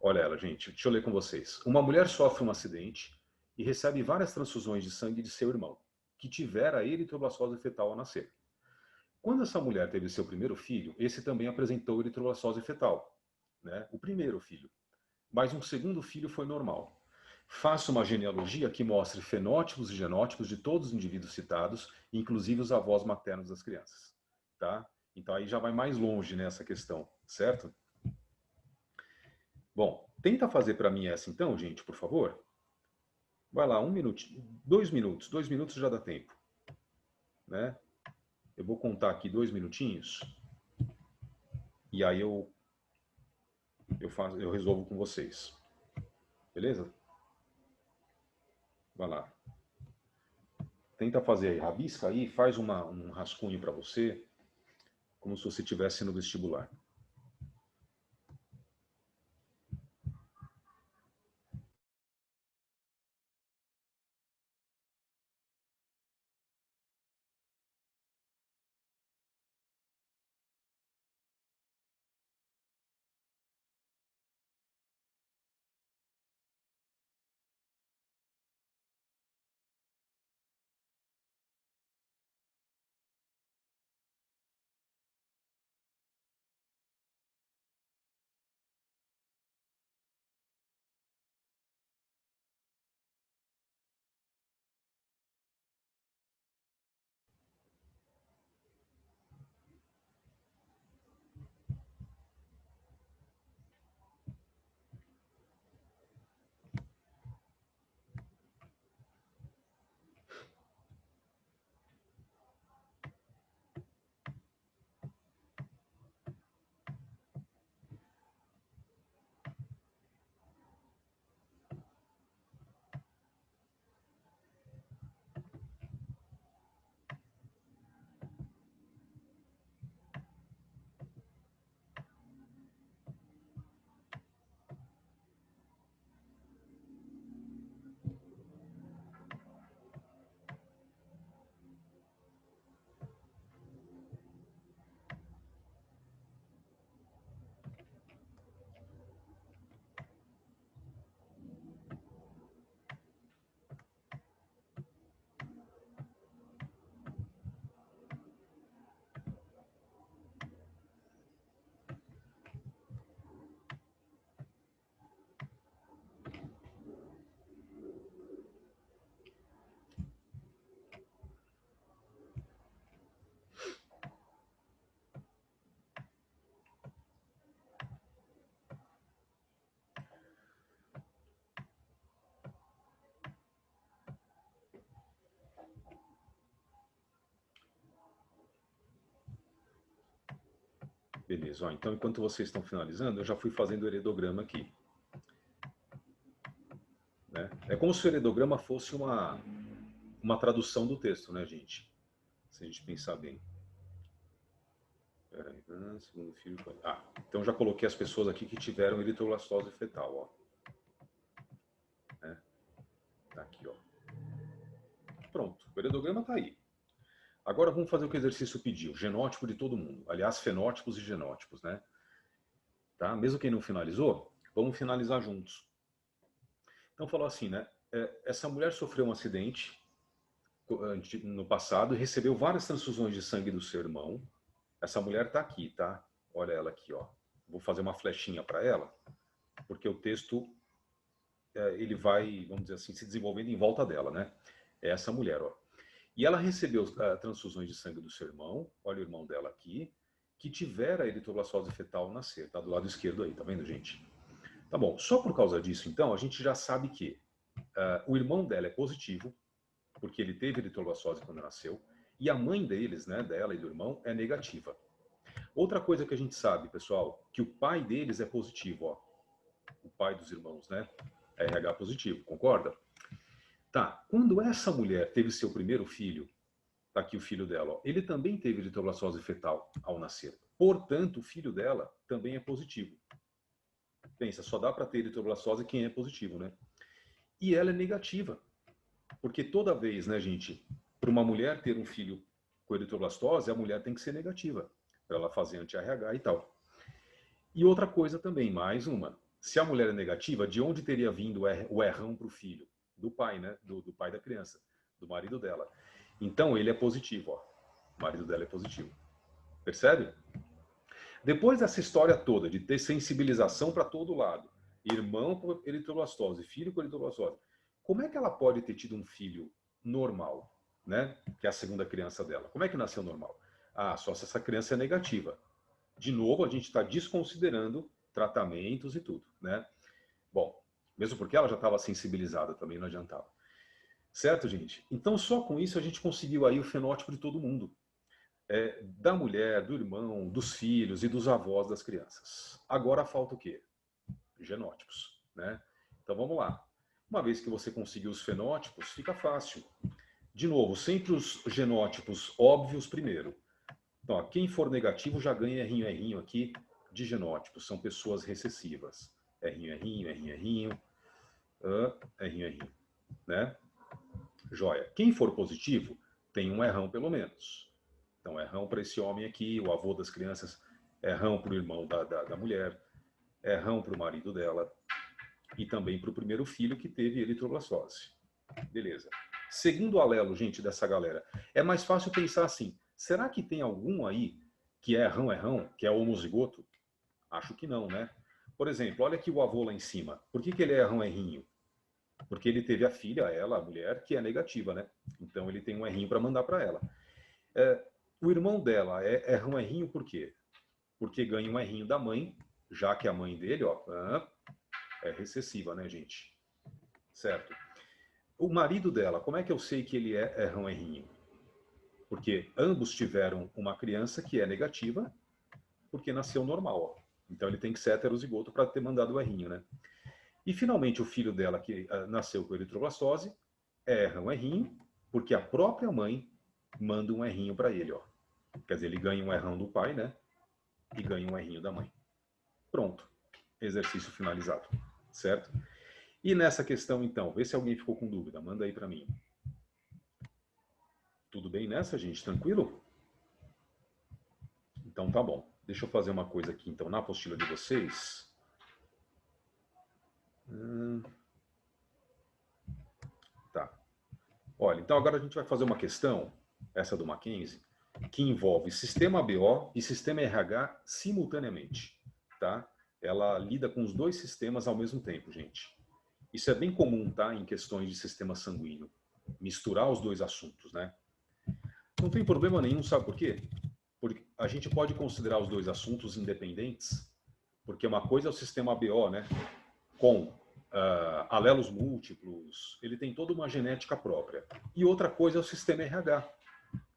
Olha ela, gente, deixa eu ler com vocês. Uma mulher sofre um acidente e recebe várias transfusões de sangue de seu irmão, que tivera eritroblastose fetal ao nascer. Quando essa mulher teve seu primeiro filho, esse também apresentou eritroblastose fetal, né? O primeiro filho. Mas um segundo filho foi normal. Faça uma genealogia que mostre fenótipos e genótipos de todos os indivíduos citados, inclusive os avós maternos das crianças. Tá? Então aí já vai mais longe nessa questão, certo? Bom, tenta fazer para mim essa então, gente, por favor. Vai lá, 1 minuto, 2 minutos. 2 minutos já dá tempo. Né? Eu vou contar aqui 2 minutinhos. E aí eu resolvo com vocês. Beleza? Vai lá. Tenta fazer aí, rabisca aí, faz um rascunho para você, como se você estivesse no vestibular. Beleza. Ó, então, enquanto vocês estão finalizando, eu já fui fazendo o heredograma aqui. Né? É como se o heredograma fosse uma tradução do texto, né, gente? Se a gente pensar bem. Peraí, segundo filho. Então já coloquei as pessoas aqui que tiveram eritroblastose fetal, ó. Né? Tá aqui, ó. Pronto, o heredograma tá aí. Agora vamos fazer o que o exercício pediu, genótipo de todo mundo. Aliás, fenótipos e genótipos, né? Tá? Mesmo quem não finalizou, vamos finalizar juntos. Então falou assim, né? Essa mulher sofreu um acidente no passado e recebeu várias transfusões de sangue do seu irmão. Essa mulher está aqui, tá? Olha ela aqui, ó. Vou fazer uma flechinha para ela, porque o texto ele vai, vamos dizer assim, se desenvolvendo em volta dela, né? É essa mulher, ó. E ela recebeu transfusões de sangue do seu irmão, olha o irmão dela aqui, que tivera eritroblastose fetal ao nascer, tá do lado esquerdo aí, tá vendo, gente? Tá bom, só por causa disso, então, a gente já sabe que o irmão dela é positivo, porque ele teve eritroblastose quando nasceu, e a mãe deles, né, dela e do irmão, é negativa. Outra coisa que a gente sabe, pessoal, que o pai deles é positivo, ó. O pai dos irmãos, né? É RH positivo, concorda? Tá, quando essa mulher teve seu primeiro filho, tá aqui o filho dela, ó, ele também teve eritroblastose fetal ao nascer. Portanto, o filho dela também é positivo. Pensa, só dá para ter eritroblastose quem é positivo, né? E ela é negativa. Porque toda vez, né, gente, para uma mulher ter um filho com eritroblastose, a mulher tem que ser negativa, para ela fazer anti-RH e tal. E outra coisa também, mais uma. Se a mulher é negativa, de onde teria vindo o errão para o filho? Do pai, né? Do pai da criança, do marido dela. Então, ele é positivo, ó. O marido dela é positivo. Percebe? Depois dessa história toda, de ter sensibilização para todo lado, irmão com eritroblastose, filho com eritroblastose, como é que ela pode ter tido um filho normal, né? Que é a segunda criança dela. Como é que nasceu normal? Só se essa criança é negativa. De novo, a gente está desconsiderando tratamentos e tudo, né? Bom, mesmo porque ela já estava sensibilizada também, não adiantava. Certo, gente? Então, só com isso a gente conseguiu aí o fenótipo de todo mundo. Da mulher, do irmão, dos filhos e dos avós das crianças. Agora falta o quê? Genótipos, né? Então, vamos lá. Uma vez que você conseguiu os fenótipos, fica fácil. De novo, sempre os genótipos óbvios primeiro. Então, ó, quem for negativo já ganha errinho aqui de genótipos. São pessoas recessivas. Errinho, né? Joia. Quem for positivo, tem um errão pelo menos. Então, errão para esse homem aqui, o avô das crianças, errão para o irmão da mulher, errão para o marido dela e também para o primeiro filho que teve eritroblastose. Beleza. Segundo alelo, gente, dessa galera, é mais fácil pensar assim, será que tem algum aí que é errão, que é homozigoto? Acho que não, né? Por exemplo, olha aqui o avô lá em cima. Por que ele é errinho? Porque ele teve a filha, ela, a mulher, que é negativa, né? Então ele tem um errinho para mandar para ela. O irmão dela é errinho por quê? Porque ganha um errinho da mãe, já que a mãe dele, ó, é recessiva, né, gente? Certo. O marido dela, como é que eu sei que ele é errinho? Porque ambos tiveram uma criança que é negativa, porque nasceu normal, ó. Então ele tem que ser heterozigoto para ter mandado o errinho, né? E finalmente o filho dela, que nasceu com eritroblastose, erra um errinho, porque a própria mãe manda um errinho para ele, ó. Quer dizer, ele ganha um errão do pai, né? E ganha um errinho da mãe. Pronto. Exercício finalizado. Certo? E nessa questão, então, vê se alguém ficou com dúvida. Manda aí para mim. Tudo bem nessa, gente? Tranquilo? Então tá bom. Deixa eu fazer uma coisa aqui, então, na apostila de vocês. Tá. Olha, então agora a gente vai fazer uma questão, essa do Mackenzie, que envolve sistema BO e sistema RH simultaneamente, tá? Ela lida com os dois sistemas ao mesmo tempo, gente. Isso é bem comum, tá? Em questões de sistema sanguíneo. Misturar os dois assuntos, né? Não tem problema nenhum, sabe por quê? Porque a gente pode considerar os dois assuntos independentes, porque uma coisa é o sistema BO, né? Com alelos múltiplos, ele tem toda uma genética própria. E outra coisa é o sistema RH,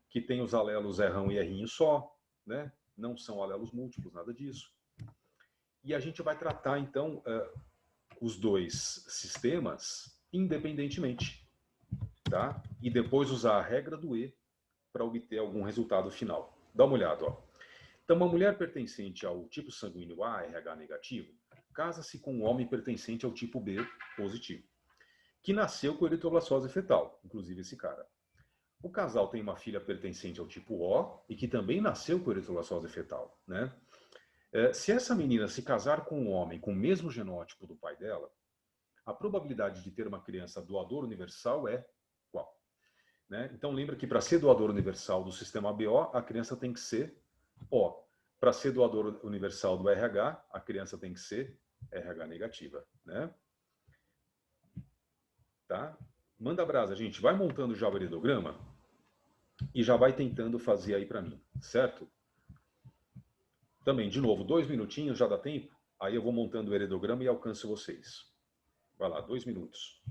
que tem os alelos errão e errinho só, né? não são alelos múltiplos, nada disso. E a gente vai tratar, então, os dois sistemas independentemente, tá? E depois usar a regra do E para obter algum resultado final. Dá uma olhada, ó. Então, uma mulher pertencente ao tipo sanguíneo A, RH negativo, casa-se com um homem pertencente ao tipo B positivo, que nasceu com eritroblastose fetal, inclusive esse cara. O casal tem uma filha pertencente ao tipo O e que também nasceu com eritroblastose fetal, né? Se essa menina se casar com um homem com o mesmo genótipo do pai dela, a probabilidade de ter uma criança doador universal é qual? Né? Então lembra que para ser doador universal do sistema ABO, a criança tem que ser O. Para ser doador universal do RH, a criança tem que ser RH negativa, né? Tá? Manda brasa, gente. Vai montando já o heredograma e já vai tentando fazer aí para mim, certo? Também, de novo, 2 minutinhos, já dá tempo? Aí eu vou montando o heredograma e alcanço vocês. Vai lá, 2 minutos.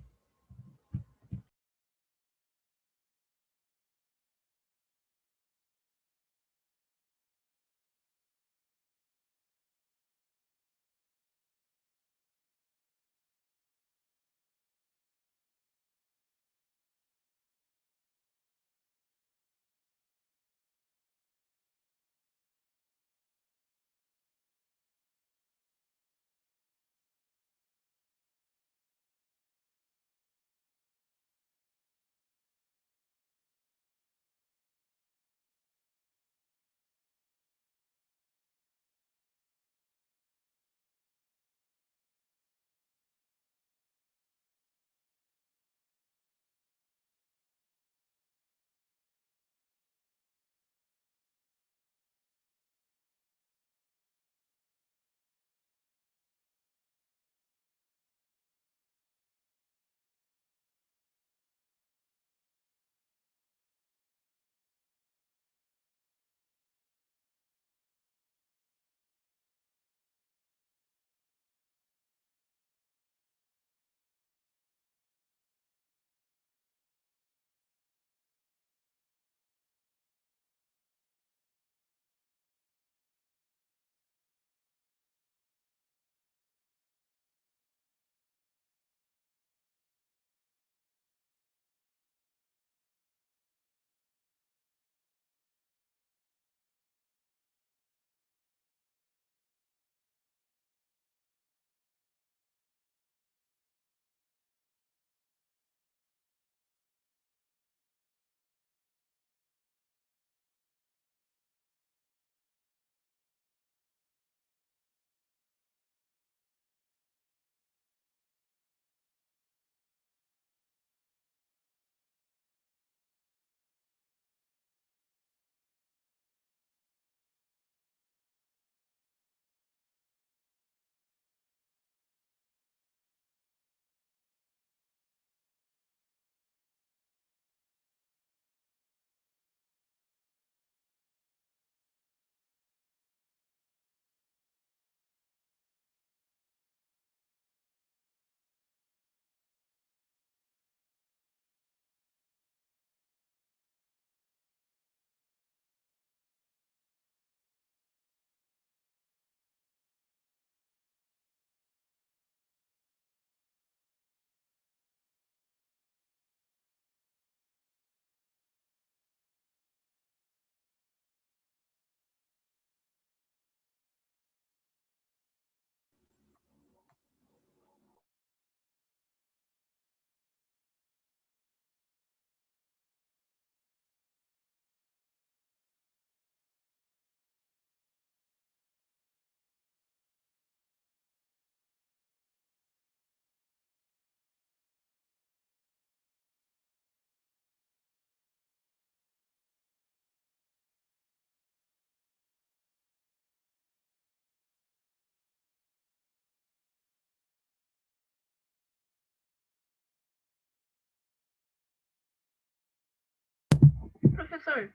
Professor?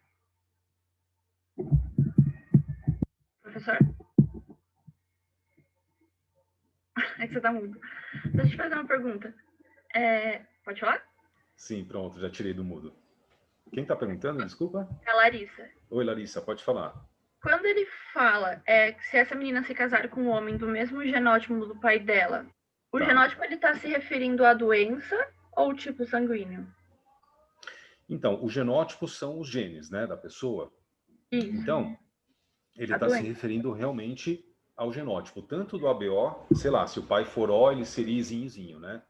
Professor? É que você tá mudo. Deixa eu te fazer uma pergunta. Pode falar? Sim, pronto, já tirei do mudo. Quem está perguntando, desculpa? É a Larissa. Oi, Larissa, pode falar. Quando ele fala que se essa menina se casar com um homem do mesmo genótipo do pai dela, o Tá. genótipo ele está se referindo à doença ou tipo sanguíneo? Então, os genótipos são os genes, né, da pessoa. Isso. Então, ele A está se doença. referindo realmente ao genótipo, tanto do ABO, sei lá, se o pai for O, ele seria izinho, né?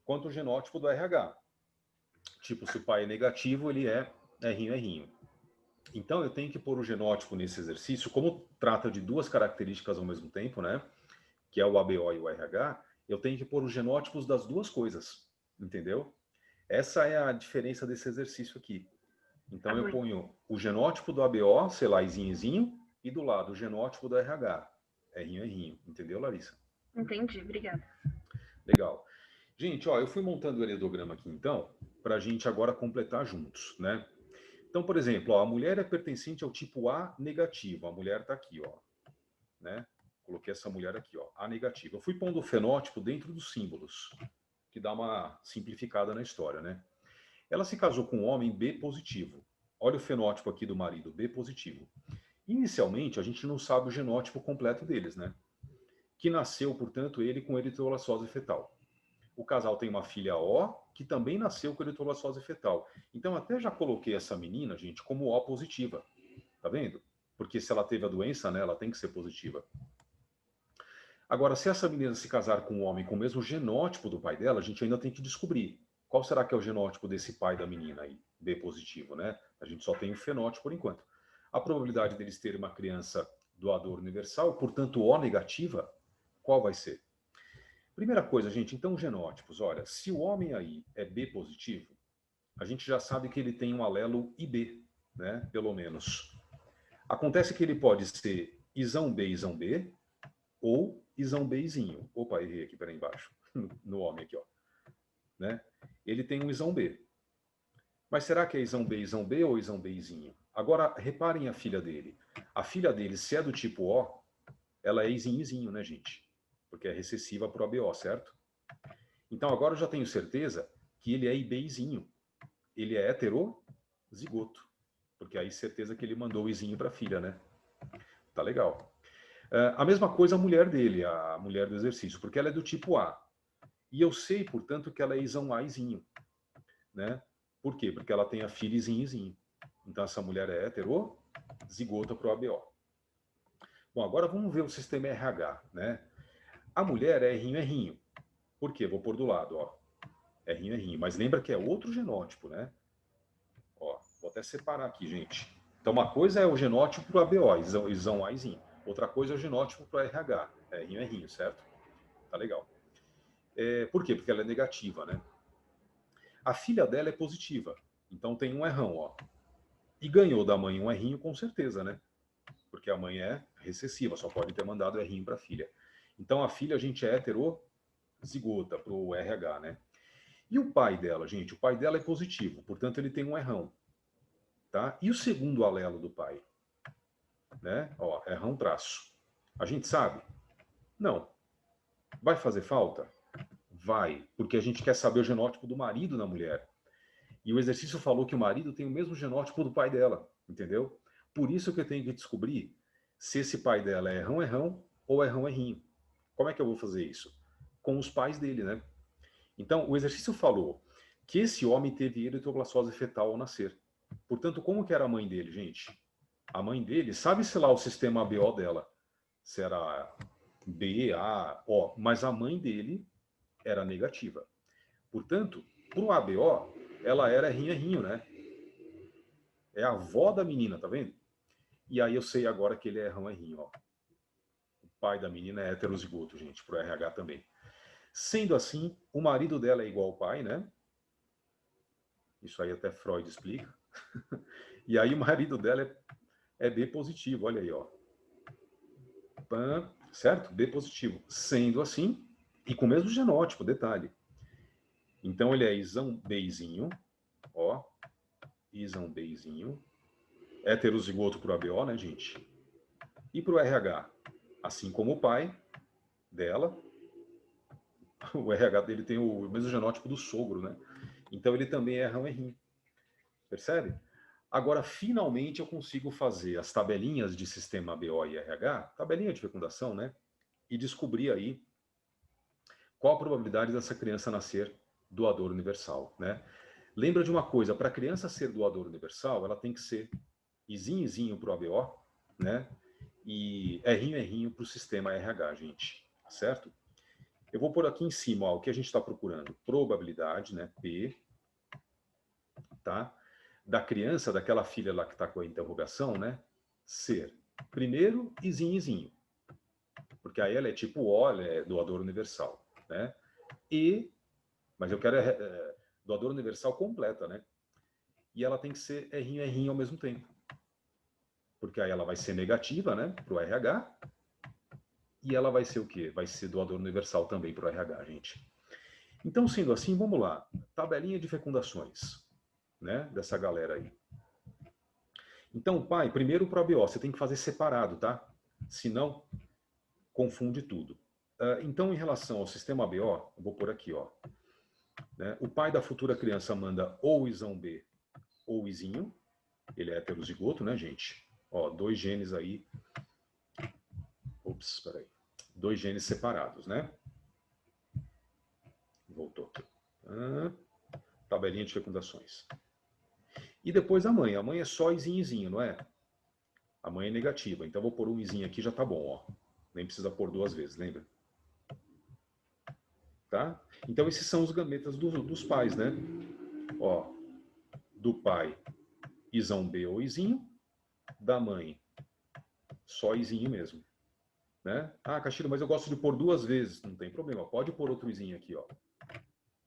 Quanto o genótipo do RH. Tipo, se o pai é negativo, ele é R. Então, eu tenho que pôr o genótipo nesse exercício, como trata de duas características ao mesmo tempo, né? Que é o ABO e o RH, eu tenho que pôr os genótipos das duas coisas, entendeu? Essa é a diferença desse exercício aqui. Então, eu ponho o genótipo do ABO, sei lá, izinho, e do lado o genótipo do RH, R. Entendeu, Larissa? Entendi, obrigada. Legal. Gente, ó, eu fui montando o heredograma aqui, então, para a gente agora completar juntos, né? Então, por exemplo, ó, a mulher é pertencente ao tipo A negativo. A mulher está aqui, ó, né? Coloquei essa mulher aqui, ó, A negativo. Eu fui pondo o fenótipo dentro dos símbolos, que dá uma simplificada na história, né? Ela se casou com um homem B positivo. Olha o fenótipo aqui do marido, B positivo. Inicialmente, a gente não sabe o genótipo completo deles, né? Que nasceu, portanto, ele com eritrolactose fetal. O casal tem uma filha O, que também nasceu com eritrolactose fetal. Então, até já coloquei essa menina, gente, como O positiva. Tá vendo? Porque se ela teve a doença, né, ela tem que ser positiva. Agora, se essa menina se casar com um homem com o mesmo genótipo do pai dela, a gente ainda tem que descobrir qual será que é o genótipo desse pai da menina aí, B positivo, né? A gente só tem o fenótipo por enquanto. A probabilidade deles terem uma criança doador universal, portanto O negativa, qual vai ser? Primeira coisa, gente, então genótipos. Olha, se o homem aí é B positivo, a gente já sabe que ele tem um alelo IB, né? Pelo menos. Acontece que ele pode ser isão B, ou isão Bzinho. Opa, errei aqui, peraí, embaixo. No homem aqui, ó. Né? Ele tem um isão B. Mas será que é isão B ou isão Bzinho? Agora, reparem a filha dele. A filha dele, se é do tipo O, ela é izinho, né, gente? Porque é recessiva para o ABO, certo? Então, agora eu já tenho certeza que ele é IBzinho. Ele é heterozigoto. Porque aí certeza que ele mandou o izinho para a filha, né? Tá legal. A mesma coisa a mulher dele, a mulher do exercício, porque ela é do tipo A. E eu sei, portanto, que ela é isão Azinho, né? Por quê? Porque ela tem a filha izinho. Então, essa mulher é heterozigota para o ABO. Bom, agora vamos ver o sistema RH, né? A mulher é R. Por quê? Vou pôr do lado, ó. R. Mas lembra que é outro genótipo, né? Ó, vou até separar aqui, gente. Então, uma coisa é o genótipo para o ABO, isão Azinho. Outra coisa é o genótipo para o RH, R, certo? Tá legal. Por quê? Porque ela é negativa, né? A filha dela é positiva, então tem um errão, ó. E ganhou da mãe um errinho com certeza, né? Porque a mãe é recessiva, só pode ter mandado errinho para a filha. Então a filha a gente é heterozigota para o RH, né? E o pai dela, gente? O pai dela é positivo, portanto ele tem um errão, tá? E o segundo alelo do pai? Né? Ó, errão traço. A gente sabe? Não. Vai fazer falta? Vai, porque a gente quer saber o genótipo do marido na mulher. E o exercício falou que o marido tem o mesmo genótipo do pai dela, entendeu? Por isso que eu tenho que descobrir se esse pai dela é errão ou errinho. Como é que eu vou fazer isso? Com os pais dele, né? Então, o exercício falou que esse homem teve eritroblastose fetal ao nascer. Portanto, como que era a mãe dele, gente? A mãe dele, sabe-se lá o sistema ABO dela, se era B, A, O, mas a mãe dele era negativa. Portanto, para o ABO, ela era errinho, né? É a avó da menina, tá vendo? E aí eu sei agora que ele é errinho, ó. O pai da menina é heterozigoto, gente, pro RH também. Sendo assim, o marido dela é igual ao pai, né? Isso aí até Freud explica. E aí o marido dela é B positivo, olha aí, ó. Certo? B positivo. Sendo assim, e com o mesmo genótipo, detalhe. Então ele é isão Bzinho, ó. Isão Bzinho. Heterozigoto pro ABO, né, gente? E pro RH, assim como o pai dela, o RH dele tem o mesmo genótipo do sogro, né? Então ele também é errinho. Percebe? Agora, finalmente, eu consigo fazer as tabelinhas de sistema ABO e RH, tabelinha de fecundação, né? E descobrir aí qual a probabilidade dessa criança nascer doador universal, né? Lembra de uma coisa, para a criança ser doador universal, ela tem que ser izinho para o ABO, né? E errinho para o sistema RH, gente, certo? Eu vou pôr aqui em cima, ó, o que a gente está procurando. Probabilidade, né? P, tá? Da criança, daquela filha lá que está com a interrogação, né? Ser primeiro izinho. Porque aí ela é tipo O, ela é doador universal, né? Mas eu quero doador universal completa, né? E ela tem que ser errinho ao mesmo tempo. Porque aí ela vai ser negativa, né? Para o RH. E ela vai ser o quê? Vai ser doador universal também para o RH, gente. Então, sendo assim, vamos lá. Tabelinha de fecundações, né? Dessa galera aí. Então, pai, primeiro para o ABO, você tem que fazer separado, tá? Senão, confunde tudo. Então, em relação ao sistema ABO, eu vou pôr aqui, ó. Né? O pai da futura criança manda ou isão B ou izinho. Ele é heterozigoto, né, gente? Ó, 2 genes aí. Ops, peraí. 2 genes separados, né? Voltou aqui. Tabelinha de fecundações. E depois a mãe. A mãe é só izinho, não é? A mãe é negativa. Então, vou pôr um izinho aqui, já tá bom, ó. Nem precisa pôr 2 vezes, lembra? Tá? Então, esses são os gametas dos pais, né? Ó, do pai, isão B ou izinho. Da mãe, só izinho mesmo. Né? Ah, Castilho, mas eu gosto de pôr 2 vezes. Não tem problema, pode pôr outro izinho aqui, ó.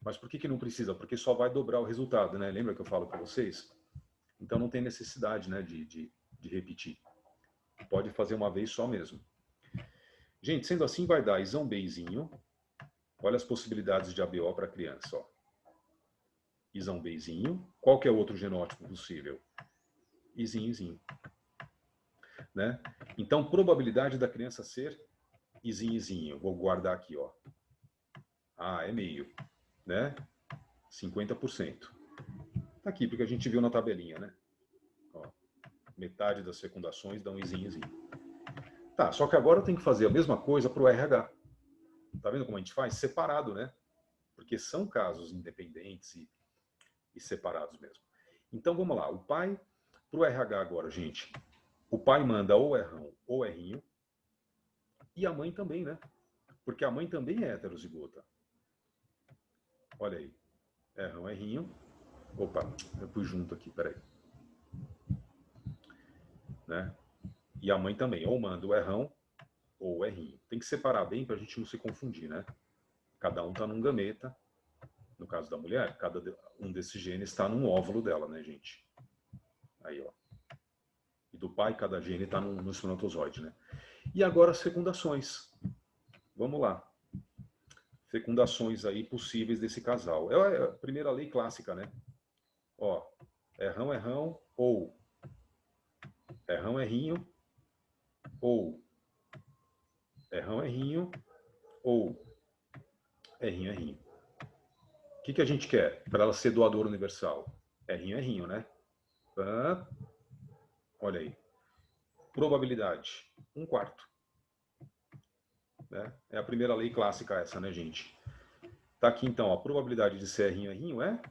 Mas por que não precisa? Porque só vai dobrar o resultado, né? Lembra que eu falo para vocês? Então não tem necessidade, né, de repetir. Pode fazer uma vez só mesmo. Gente, sendo assim, vai dar isão Bzinho. Olha as possibilidades de ABO para a criança, ó. Isão Bzinho. Qual que é o outro genótipo possível? Izinho. Né? Então, probabilidade da criança ser izinho. Vou guardar aqui, ó. Ah, é meio, né? 50%. Tá aqui, porque a gente viu na tabelinha, né? Ó, metade das fecundações dão izinho. Tá, só que agora eu tenho que fazer a mesma coisa para o RH. Tá vendo como a gente faz? Separado, né? Porque são casos independentes e separados mesmo. Então, vamos lá. O pai, para o RH agora, gente... O pai manda ou errão ou errinho. E a mãe também, né? Porque a mãe também é heterozigota. Olha aí. Errão, errinho. Opa, eu pus junto aqui, peraí. Né? E a mãe também. Ou manda o errão ou o errinho. Tem que separar bem para a gente não se confundir, né? Cada um está num gameta. No caso da mulher, cada um desses genes está num óvulo dela, né, gente? Aí, ó. E do pai, cada gene está no espermatozoide, né? E agora as fecundações. Vamos lá. Fecundações aí possíveis desse casal. É a primeira lei clássica, né? Ó, errão, ou errão, errinho, ou errão, errinho, ou errinho, errinho. O que a gente quer para ela ser doadora universal? Errinho, né? Olha aí. Probabilidade, 1/4. Né? É a primeira lei clássica essa, né, gente? Tá aqui, então, a probabilidade de ser errinho é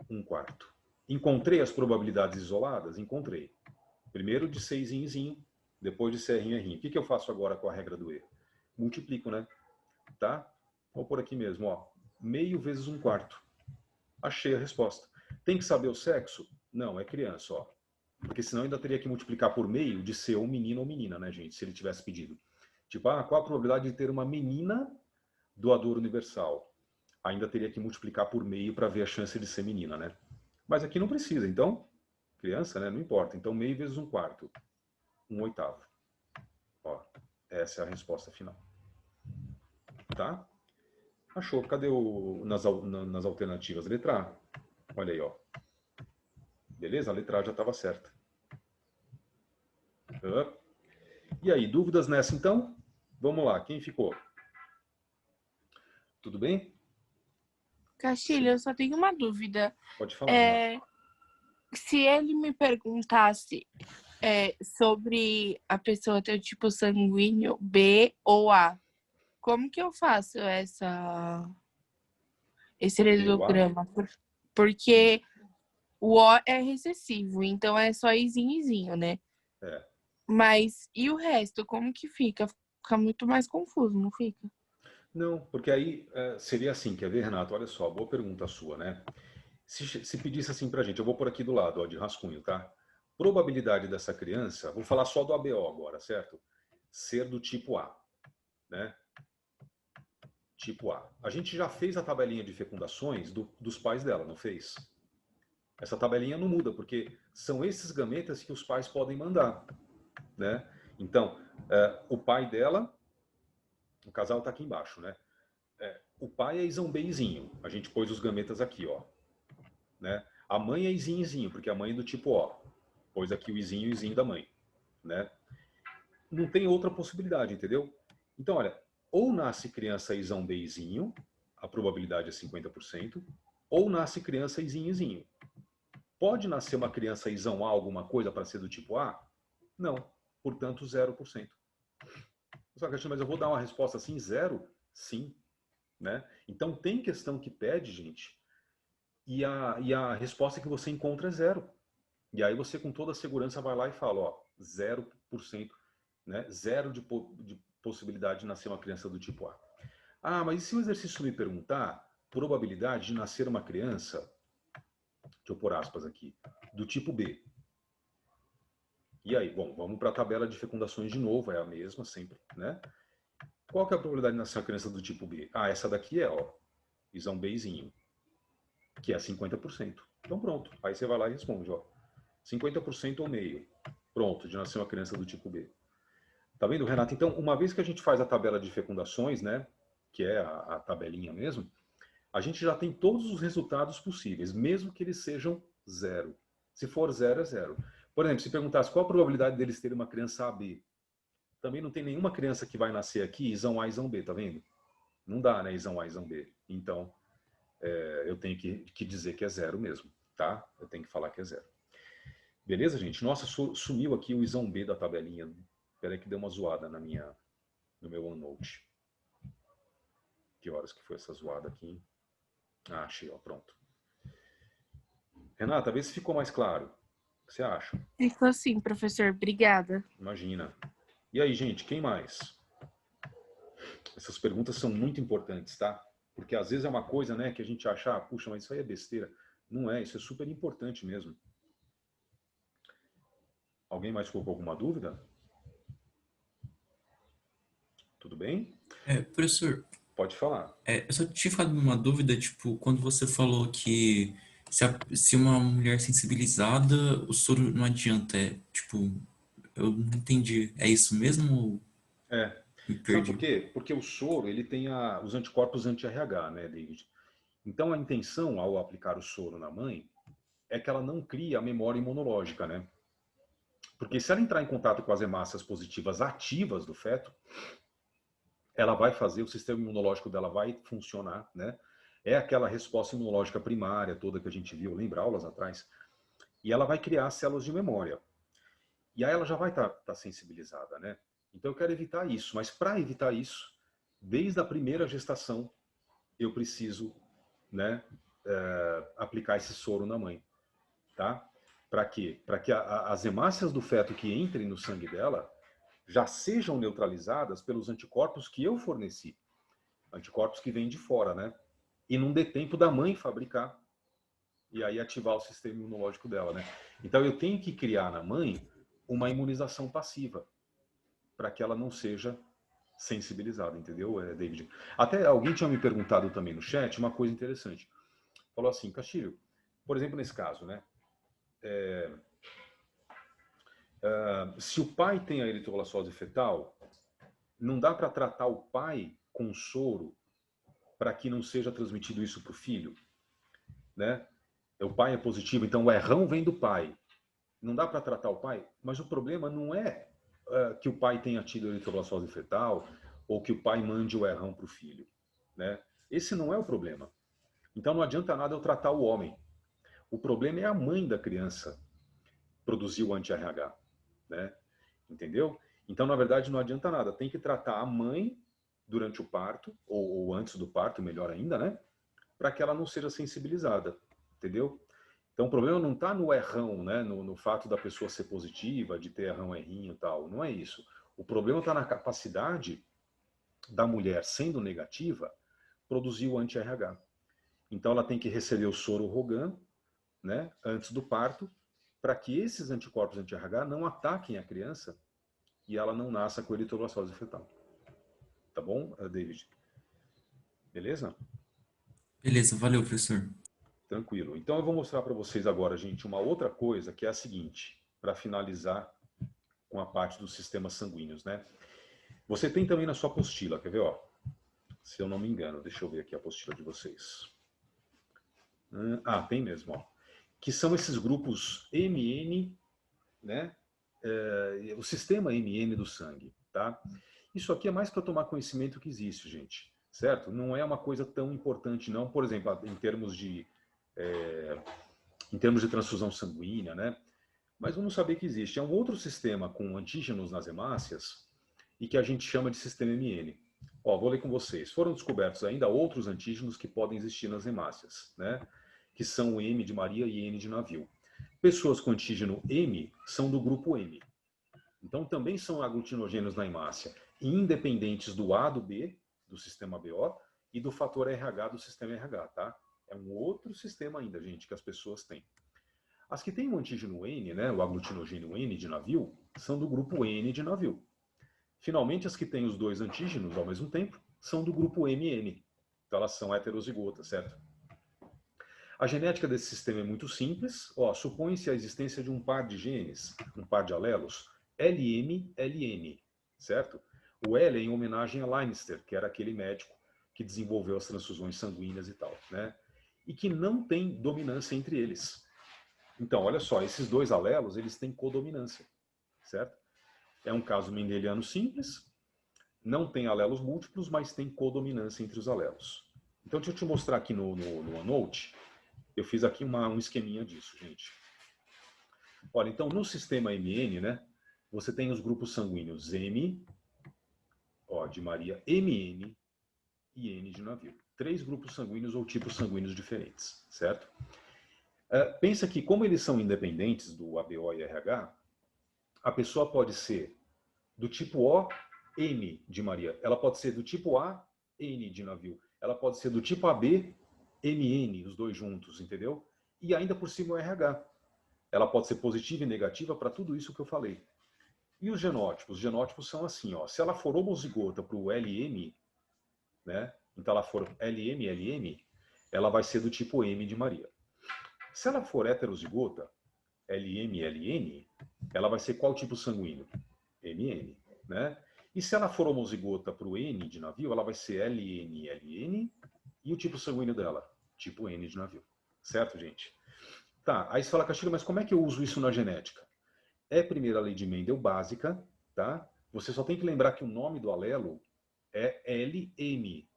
1/4. Encontrei as probabilidades isoladas? Encontrei. Primeiro de ser izinho, depois de ser errinho. O que eu faço agora com a regra do E? Multiplico, né? Tá? Vou por aqui mesmo, ó. Meio vezes 1/4. Achei a resposta. Tem que saber o sexo? Não, é criança, ó. Porque senão ainda teria que multiplicar por meio de ser um menino ou menina, né, gente? Se ele tivesse pedido. Tipo, qual a probabilidade de ter uma menina doadora universal? Ainda teria que multiplicar por meio para ver a chance de ser menina, né? Mas aqui não precisa. Então, criança, né? Não importa. Então, meio vezes 1/4. 1/8. Ó, essa é a resposta final. Tá? Achou? Cadê nas alternativas? Letra A. Olha aí, ó. Beleza? A letra A já estava certa. E aí, dúvidas nessa então? Vamos lá, quem ficou? Tudo bem? Castilho, eu só tenho uma dúvida. Pode falar. se ele me perguntasse sobre a pessoa ter o tipo sanguíneo B ou A, como que eu faço esse heredograma? Porque o O é recessivo, então é só izinho, né? É. Mas e o resto, como que fica? Fica muito mais confuso, não fica? Não, porque aí seria assim, quer ver, Renato? Olha só, boa pergunta sua, né? Se pedisse assim pra gente, eu vou por aqui do lado, ó, de rascunho, tá? Probabilidade dessa criança, vou falar só do ABO agora, certo? Ser do tipo A, né? Tipo A. A gente já fez a tabelinha de fecundações dos pais dela, não fez? Essa tabelinha não muda, porque são esses gametas que os pais podem mandar, né? Então, o pai dela, o casal está aqui embaixo, né? O pai é isão Bzinho, a gente pôs os gametas aqui, ó. Né? A mãe é izinho, porque a mãe é do tipo O. Pôs aqui o izinho da mãe, né? Não tem outra possibilidade, entendeu? Então, olha, ou nasce criança isão Bzinho, a probabilidade é 50%, ou nasce criança izinho. Pode nascer uma criança isão A alguma coisa para ser do tipo A? Não. Portanto, 0%. Só que, mas eu vou dar uma resposta assim, 0? Sim. Né? Então, tem questão que pede, gente, e a resposta que você encontra é 0. E aí você, com toda a segurança, vai lá e fala, ó, 0%, né? 0 de possibilidade de nascer uma criança do tipo A. Ah, mas e se o exercício me perguntar probabilidade de nascer uma criança, deixa eu pôr aspas aqui, do tipo B? E aí, bom, vamos para a tabela de fecundações de novo, é a mesma sempre, né? Qual que é a probabilidade de nascer uma criança do tipo B? Ah, essa daqui é, ó, isão Bzinho, que é 50%. Então pronto, aí você vai lá e responde, ó, 50% ou meio. Pronto, de nascer uma criança do tipo B. Tá vendo, Renato? Então, uma vez que a gente faz a tabela de fecundações, né, que é a tabelinha mesmo, a gente já tem todos os resultados possíveis, mesmo que eles sejam 0. Se for 0, é 0. Por exemplo, se perguntasse qual a probabilidade deles terem uma criança AB, também não tem nenhuma criança que vai nascer aqui isão A e isão B, tá vendo? Não dá, né, isão A e isão B. Então, eu tenho que dizer que é 0 mesmo, tá? Eu tenho que falar que é 0. Beleza, gente? Nossa, sumiu aqui o isão B da tabelinha. Espera aí que deu uma zoada no meu OneNote. Que horas que foi essa zoada aqui? Ah, achei, ó, pronto. Renata, vê se ficou mais claro. O que você acha? Ficou sim, professor. Obrigada. Imagina. E aí, gente, quem mais? Essas perguntas são muito importantes, tá? Porque às vezes é uma coisa, né, que a gente acha, puxa, mas isso aí é besteira. Não é, isso é super importante mesmo. Alguém mais ficou com alguma dúvida? Tudo bem? Professor, Pode falar. eu só tinha ficado uma dúvida, tipo, quando você falou que se uma mulher sensibilizada, o soro não adianta, tipo, eu não entendi. É isso mesmo? Me Sabe por perdi. quê? Porque o soro, ele tem os anticorpos anti-RH, né, David? Então, a intenção ao aplicar o soro na mãe é que ela não crie a memória imunológica, né? Porque se ela entrar em contato com as hemácias positivas ativas do feto, ela vai fazer, o sistema imunológico dela vai funcionar, né? É aquela resposta imunológica primária toda que a gente viu, lembra aulas atrás? E ela vai criar células de memória. E aí ela já vai estar sensibilizada, né? Então eu quero evitar isso. Mas para evitar isso, desde a primeira gestação, eu preciso, né, aplicar esse soro na mãe, tá? Para quê? Para que as hemácias do feto que entrem no sangue dela já sejam neutralizadas pelos anticorpos que eu forneci. Anticorpos que vêm de fora, né? E não dê tempo da mãe fabricar e aí ativar o sistema imunológico dela, né? Então eu tenho que criar na mãe uma imunização passiva para que ela não seja sensibilizada, entendeu, David? Até alguém tinha me perguntado também no chat uma coisa interessante. Falou assim, Castilho, por exemplo, nesse caso, né? Se o pai tem a eritroblastose fetal, não dá para tratar o pai com soro para que não seja transmitido isso para o filho, né? O pai é positivo, então o errão vem do pai. Não dá para tratar o pai, mas o problema não é que o pai tenha tido eritroblastose fetal ou que o pai mande o errão para o filho, né? Esse não é o problema. Então não adianta nada eu tratar o homem. O problema é a mãe da criança produzir o anti-RH, né? Entendeu? Então, na verdade, não adianta nada. Tem que tratar a mãe durante o parto, ou antes do parto, melhor ainda, né? Para que ela não seja sensibilizada, entendeu? Então, o problema não está no errão, né? No fato da pessoa ser positiva, de ter errão, errinho e tal. Não é isso. O problema está na capacidade da mulher, sendo negativa, produzir o anti-RH. Então, ela tem que receber o soro Rogan, né? Antes do parto, para que esses anticorpos anti-RH não ataquem a criança e ela não nasça com eritroblastose fetal. Tá bom, David? Beleza? Beleza, valeu, professor. Tranquilo. Então eu vou mostrar para vocês agora, gente, uma outra coisa que é a seguinte, para finalizar com a parte dos sistemas sanguíneos, né? Você tem também na sua apostila, quer ver, ó? Se eu não me engano, deixa eu ver aqui a apostila de vocês. Tem mesmo, ó. Que são esses grupos MN, né? O sistema MN do sangue, tá? Isso aqui é mais para tomar conhecimento que existe, gente, certo? Não é uma coisa tão importante, não, por exemplo, em termos de transfusão sanguínea, né? Mas vamos saber que existe. É um outro sistema com antígenos nas hemácias e que a gente chama de sistema MN. Ó, vou ler com vocês. Foram descobertos ainda outros antígenos que podem existir nas hemácias, né? Que são o M de Maria e N de navio. Pessoas com antígeno M são do grupo M. Então, também são aglutinogênios na hemácia, independentes do A, do B, do sistema BO, e do fator RH do sistema RH, tá? É um outro sistema ainda, gente, que as pessoas têm. As que têm o antígeno N, né, o aglutinogênio N de navio, são do grupo N de navio. Finalmente, as que têm os dois antígenos ao mesmo tempo, são do grupo MN. Então, elas são heterozigotas, certo? A genética desse sistema é muito simples. Supõe-se a existência de um par de genes, um par de alelos, LM-LN, certo? O L é em homenagem a Leinster, que era aquele médico que desenvolveu as transfusões sanguíneas e tal, né? E que não tem dominância entre eles. Então, olha só, esses dois alelos, eles têm codominância, certo? É um caso mendeliano simples, não tem alelos múltiplos, mas tem codominância entre os alelos. Então, deixa eu te mostrar aqui no OneNote. Eu fiz aqui um esqueminha disso, gente. Olha, então, no sistema MN, né, você tem os grupos sanguíneos M, de Maria, MN e N de navio. 3 grupos sanguíneos ou tipos sanguíneos diferentes, certo? Pensa que, como eles são independentes do ABO e RH, a pessoa pode ser do tipo O, M de Maria. Ela pode ser do tipo A, N de navio. Ela pode ser do tipo AB, MN, os dois juntos, entendeu? E ainda por cima o RH. Ela pode ser positiva e negativa para tudo isso que eu falei. E os genótipos? Os genótipos são assim, ó. Se ela for homozigota para o LM, né? Então ela for LM, LM, ela vai ser do tipo M de Maria. Se ela for heterozigota, LM, LN, ela vai ser qual tipo sanguíneo? MN, né? E se ela for homozigota para o N de navio, ela vai ser LN, LN, e o tipo sanguíneo dela? Tipo N de navio. Certo, gente? Tá, aí você fala, Castilho, mas como é que eu uso isso na genética? É primeira lei de Mendel básica, tá? Você só tem que lembrar que o nome do alelo é LN.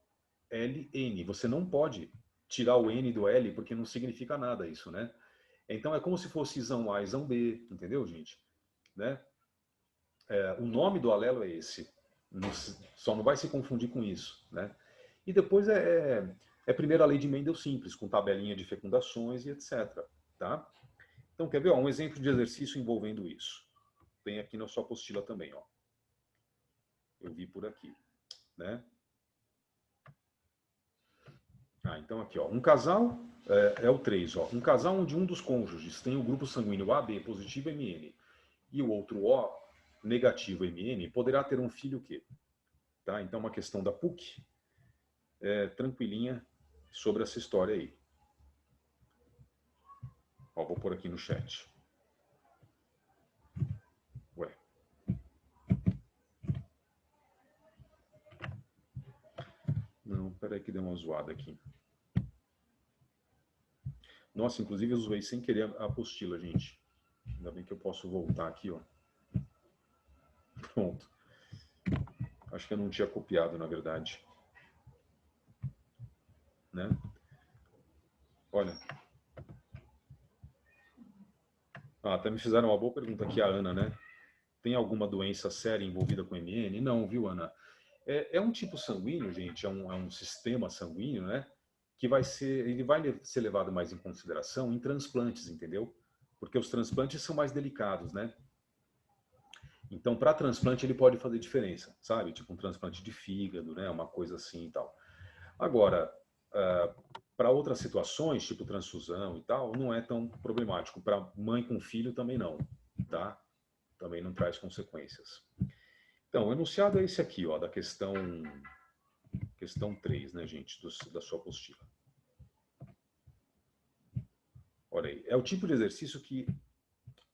LN. Você não pode tirar o N do L, porque não significa nada isso, né? Então é como se fosse isão A, isão B, entendeu, gente? Né? O nome do alelo é esse. Só não vai se confundir com isso, né? E depois é primeira lei de Mendel simples, com tabelinha de fecundações e etc. Tá? Então, quer ver? Um exemplo de exercício envolvendo isso. Tem aqui na sua apostila também. Ó. Eu vi por aqui. Né? Então aqui, ó, um casal, é o 3. Ó, um casal onde um dos cônjuges tem o grupo sanguíneo AB positivo MN e o outro O negativo MN, poderá ter um filho que? Tá? Então, uma questão da PUC, tranquilinha sobre essa história aí. Ó, vou pôr aqui no chat. Ué. Não, peraí que deu uma zoada aqui. Nossa, inclusive eu zoei sem querer a apostila, gente. Ainda bem que eu posso voltar aqui, ó. Pronto. Acho que eu não tinha copiado, na verdade. Né? Olha. Ah, até me fizeram uma boa pergunta aqui, a Ana, né? Tem alguma doença séria envolvida com MN? Não, viu, Ana? É um tipo sanguíneo, gente, é um sistema sanguíneo, né? Que ele vai ser levado mais em consideração em transplantes, entendeu? Porque os transplantes são mais delicados, né? Então, para transplante, ele pode fazer diferença, sabe? Tipo um transplante de fígado, né? Uma coisa assim e tal. Agora, para outras situações, tipo transfusão e tal, não é tão problemático. Para mãe com filho também não, tá? Também não traz consequências. Então, o enunciado é esse aqui, ó, da questão 3, né, gente, da sua apostila. Olha aí, é o tipo de exercício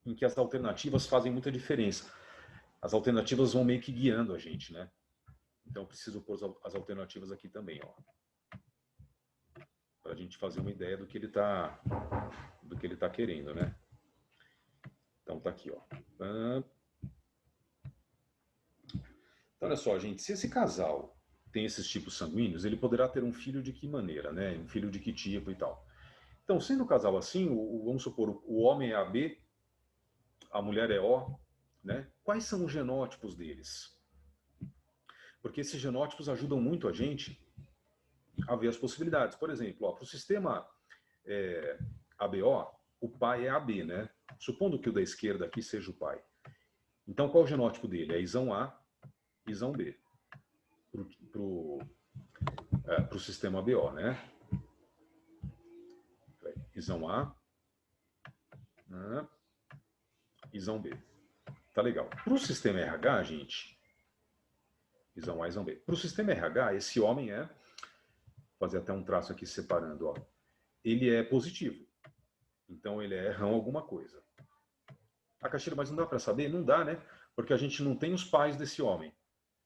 em que as alternativas fazem muita diferença. As alternativas vão meio que guiando a gente, né? Então, eu preciso pôr as alternativas aqui também, ó. Para a gente fazer uma ideia do que ele tá querendo, né? Então, tá aqui, ó. Então, olha só, gente, se esse casal tem esses tipos sanguíneos, ele poderá ter um filho de que maneira, né? Um filho de que tipo e tal. Então, sendo um casal assim, vamos supor, o homem é AB, a mulher é O, né? Quais são os genótipos deles? Porque esses genótipos ajudam muito a gente a ver as possibilidades. Por exemplo, para o sistema ABO, o pai é AB, né? Supondo que o da esquerda aqui seja o pai. Então, qual é o genótipo dele? É isão A, isão B. Para o sistema ABO, né? Isão A, isão B. Tá legal. Para o sistema RH, gente, isão A, isão B. Para o sistema RH, esse homem vou fazer até um traço aqui separando, ó. Ele é positivo. Então ele é rão alguma coisa. Ah, Castilho, mas não dá para saber? Não dá, né? Porque a gente não tem os pais desse homem.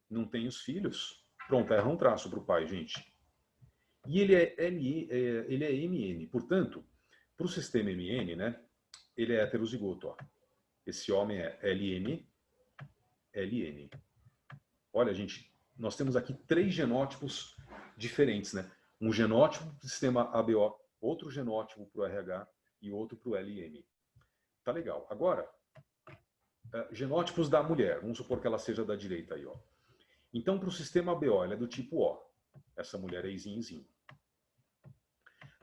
Não tem os filhos. Pronto, é rão traço para o pai, gente. E ele é MN. Portanto, para o sistema MN, né? Ele é heterozigoto, ó. Esse homem é LN. Olha, gente, nós temos aqui 3 genótipos diferentes, né? Um genótipo do sistema ABO, outro genótipo para o RH e outro para o LM. Tá legal. Agora, genótipos da mulher. Vamos supor que ela seja da direita aí, ó. Então, para o sistema ABO, ela é do tipo O. Essa mulher é izinho.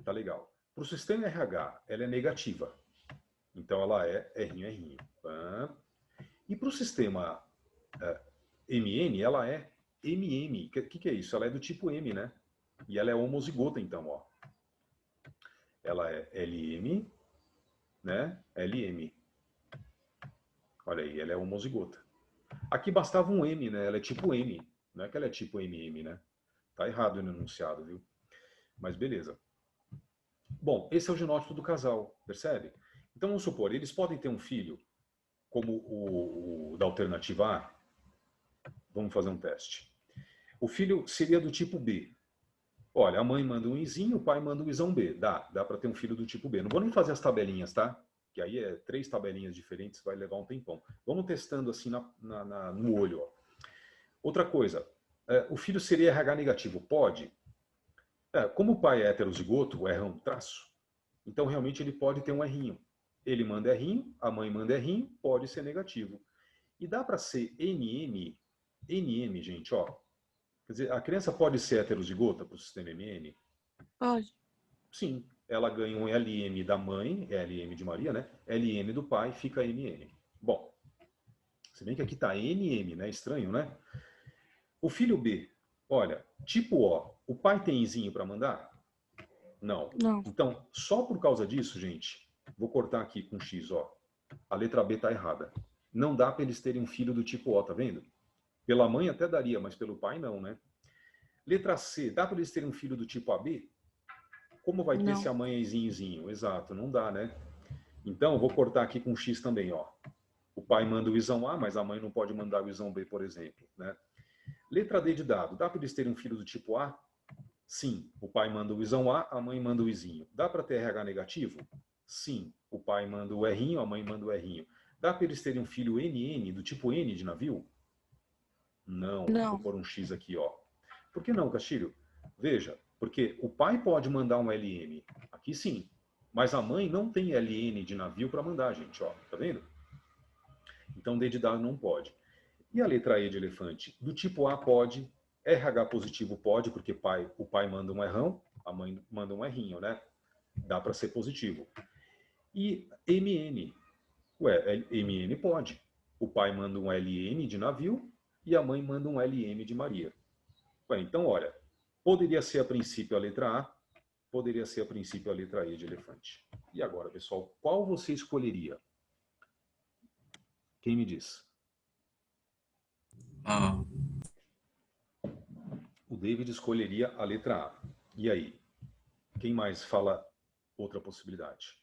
Tá legal. Para o sistema RH, ela é negativa. Então, ela é R'. E para o sistema MN, ela é MM. O que é isso? Ela é do tipo M, né? E ela é homozigota, então, ó. Ela é LM, né? LM. Olha aí, ela é homozigota. Aqui bastava um M, né? Ela é tipo M. Não é que ela é tipo MM, né? Tá errado no enunciado, viu? Mas beleza. Bom, esse é o genótipo do casal, percebe? Então, vamos supor, eles podem ter um filho como o da alternativa A. Vamos fazer um teste. O filho seria do tipo B. Olha, a mãe manda um izinho, o pai manda um isão B. Dá para ter um filho do tipo B. Não vou nem fazer as tabelinhas, tá? Que aí é 3 tabelinhas diferentes, vai levar um tempão. Vamos testando assim no olho, ó. Outra coisa, o filho seria RH negativo? Pode. Como o pai é heterozigoto, o R é um traço, então realmente ele pode ter um R'inho. Ele manda R'inho, a mãe manda R'inho, pode ser negativo. E dá para ser NM, gente, ó. Quer dizer, a criança pode ser heterozigota para o sistema MN? Pode. Sim, ela ganha um LM da mãe, LM de Maria, né? LM do pai, fica MN. Bom, se bem que aqui está NM, né? Estranho, né? O filho B, olha, tipo O, o pai tem izinho para mandar? Não. Não. Então, só por causa disso, gente, vou cortar aqui com X, ó. A letra B está errada. Não dá para eles terem um filho do tipo O, tá vendo? Pela mãe até daria, mas pelo pai não, né? Letra C, dá para eles terem um filho do tipo AB? Como vai ter Não. se a mãe é izinho? Exato, não dá, né? Então, vou cortar aqui com X também, ó. O pai manda o isão A, mas a mãe não pode mandar o isão B, por exemplo, né? Letra D de dado, dá para eles terem um filho do tipo A? Sim, o pai manda o isão A, a mãe manda o izinho. Dá para ter RH negativo? Sim, o pai manda o R'inho, a mãe manda o R'inho. Dá para eles terem um filho NN, do tipo N de navio? Não. Vou pôr um X aqui, ó. Por que não, Castilho? Veja, porque o pai pode mandar um LM. Aqui sim. Mas a mãe não tem LN de navio para mandar, gente, ó, tá vendo? Então D de dado não pode. E a letra E de elefante? Do tipo A pode, RH positivo pode, porque o pai manda um errão, a mãe manda um errinho, né? Dá para ser positivo. E MN? Ué, MN pode. O pai manda um LN de navio e a mãe manda um LM de Maria. Ué, então, olha, poderia ser a princípio a letra A, poderia ser a princípio a letra E de elefante. E agora, pessoal, qual você escolheria? Quem me diz? Ah, O David escolheria a letra A. E aí? Quem mais fala outra possibilidade?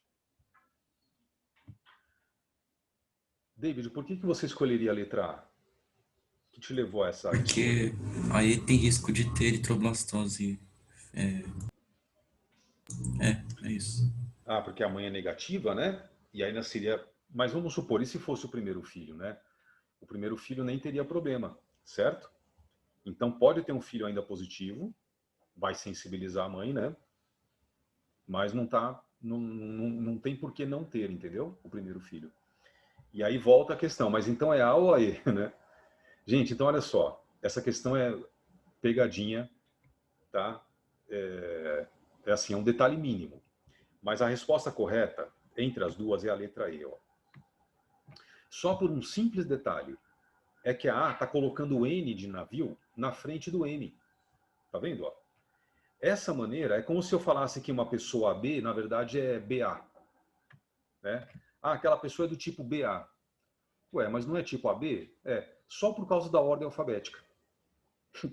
David, por que você escolheria a letra A? O que te levou a essa escolha? porque aí tem risco de ter eritroblastose. É isso. Ah, porque a mãe é negativa, né? E aí seria. Mas vamos supor, e se fosse o primeiro filho, né? O primeiro filho nem teria problema, certo? Então pode ter um filho ainda positivo, vai sensibilizar a mãe, né? Mas não tem por que não ter, entendeu? O primeiro filho. E aí volta a questão, mas então é A ou a E, né? Gente, então olha só, essa questão é pegadinha, tá? É assim, é um detalhe mínimo. Mas a resposta correta entre as duas é a letra E, ó. Só por um simples detalhe, é que a A está colocando o N de navio na frente do M. Tá vendo, ó? Essa maneira é como se eu falasse que uma pessoa B, na verdade, é BA. Né? Ah, aquela pessoa é do tipo BA. Ué, mas não é tipo AB? É, só por causa da ordem alfabética.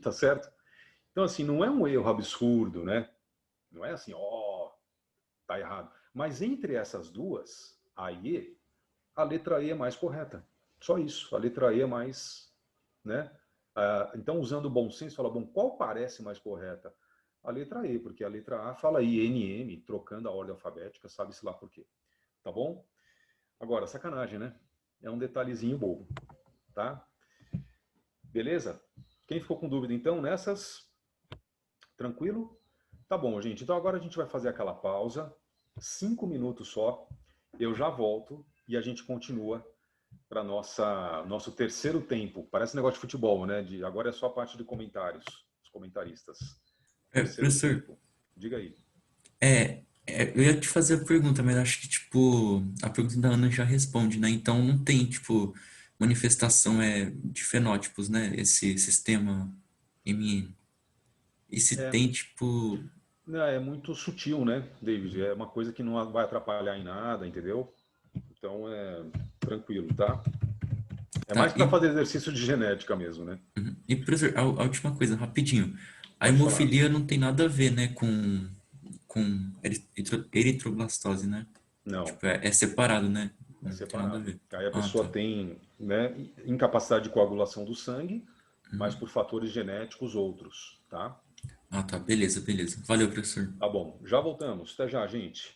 Tá certo? Então, assim, não é um erro absurdo, né? Não é assim, ó, tá errado. Mas entre essas duas, A e E, a letra E é mais correta. Só isso. A letra E é mais, né? Então, usando o bom senso, fala, bom, qual parece mais correta? A letra E, porque a letra A fala INM, trocando a ordem alfabética, sabe-se lá por quê. Tá bom? Agora, sacanagem, né? É um detalhezinho bobo, tá? Beleza? Quem ficou com dúvida, então, nessas? Tranquilo? Tá bom, gente. Então, agora a gente vai fazer aquela pausa, 5 minutos só. Eu já volto e a gente continua para nosso terceiro tempo. Parece negócio de futebol, né? Agora é só a parte de comentários, os comentaristas. Terceiro Professor, tempo. Diga aí. eu ia te fazer a pergunta, mas acho que, tipo, a pergunta da Ana já responde, né? Então não tem, tipo, manifestação de fenótipos, né? Esse sistema MN. E se É, tem, tipo, é muito sutil, né, David? É uma coisa que não vai atrapalhar em nada, entendeu? Então é tranquilo, tá? É tá, mais para fazer exercício de genética mesmo, né? e professor, a última coisa, rapidinho. A Pode falar. hemofilia não tem nada a ver, né, com eritroblastose, né? Não, Tipo, é separado, né? é Não tem nada a separado. ver. Aí a Ah, pessoa tá. tem, né, incapacidade de coagulação do sangue, mas Uhum. por fatores genéticos outros, tá? Ah, tá. Beleza, beleza. Valeu, professor. Tá bom. Já voltamos. Até já, gente.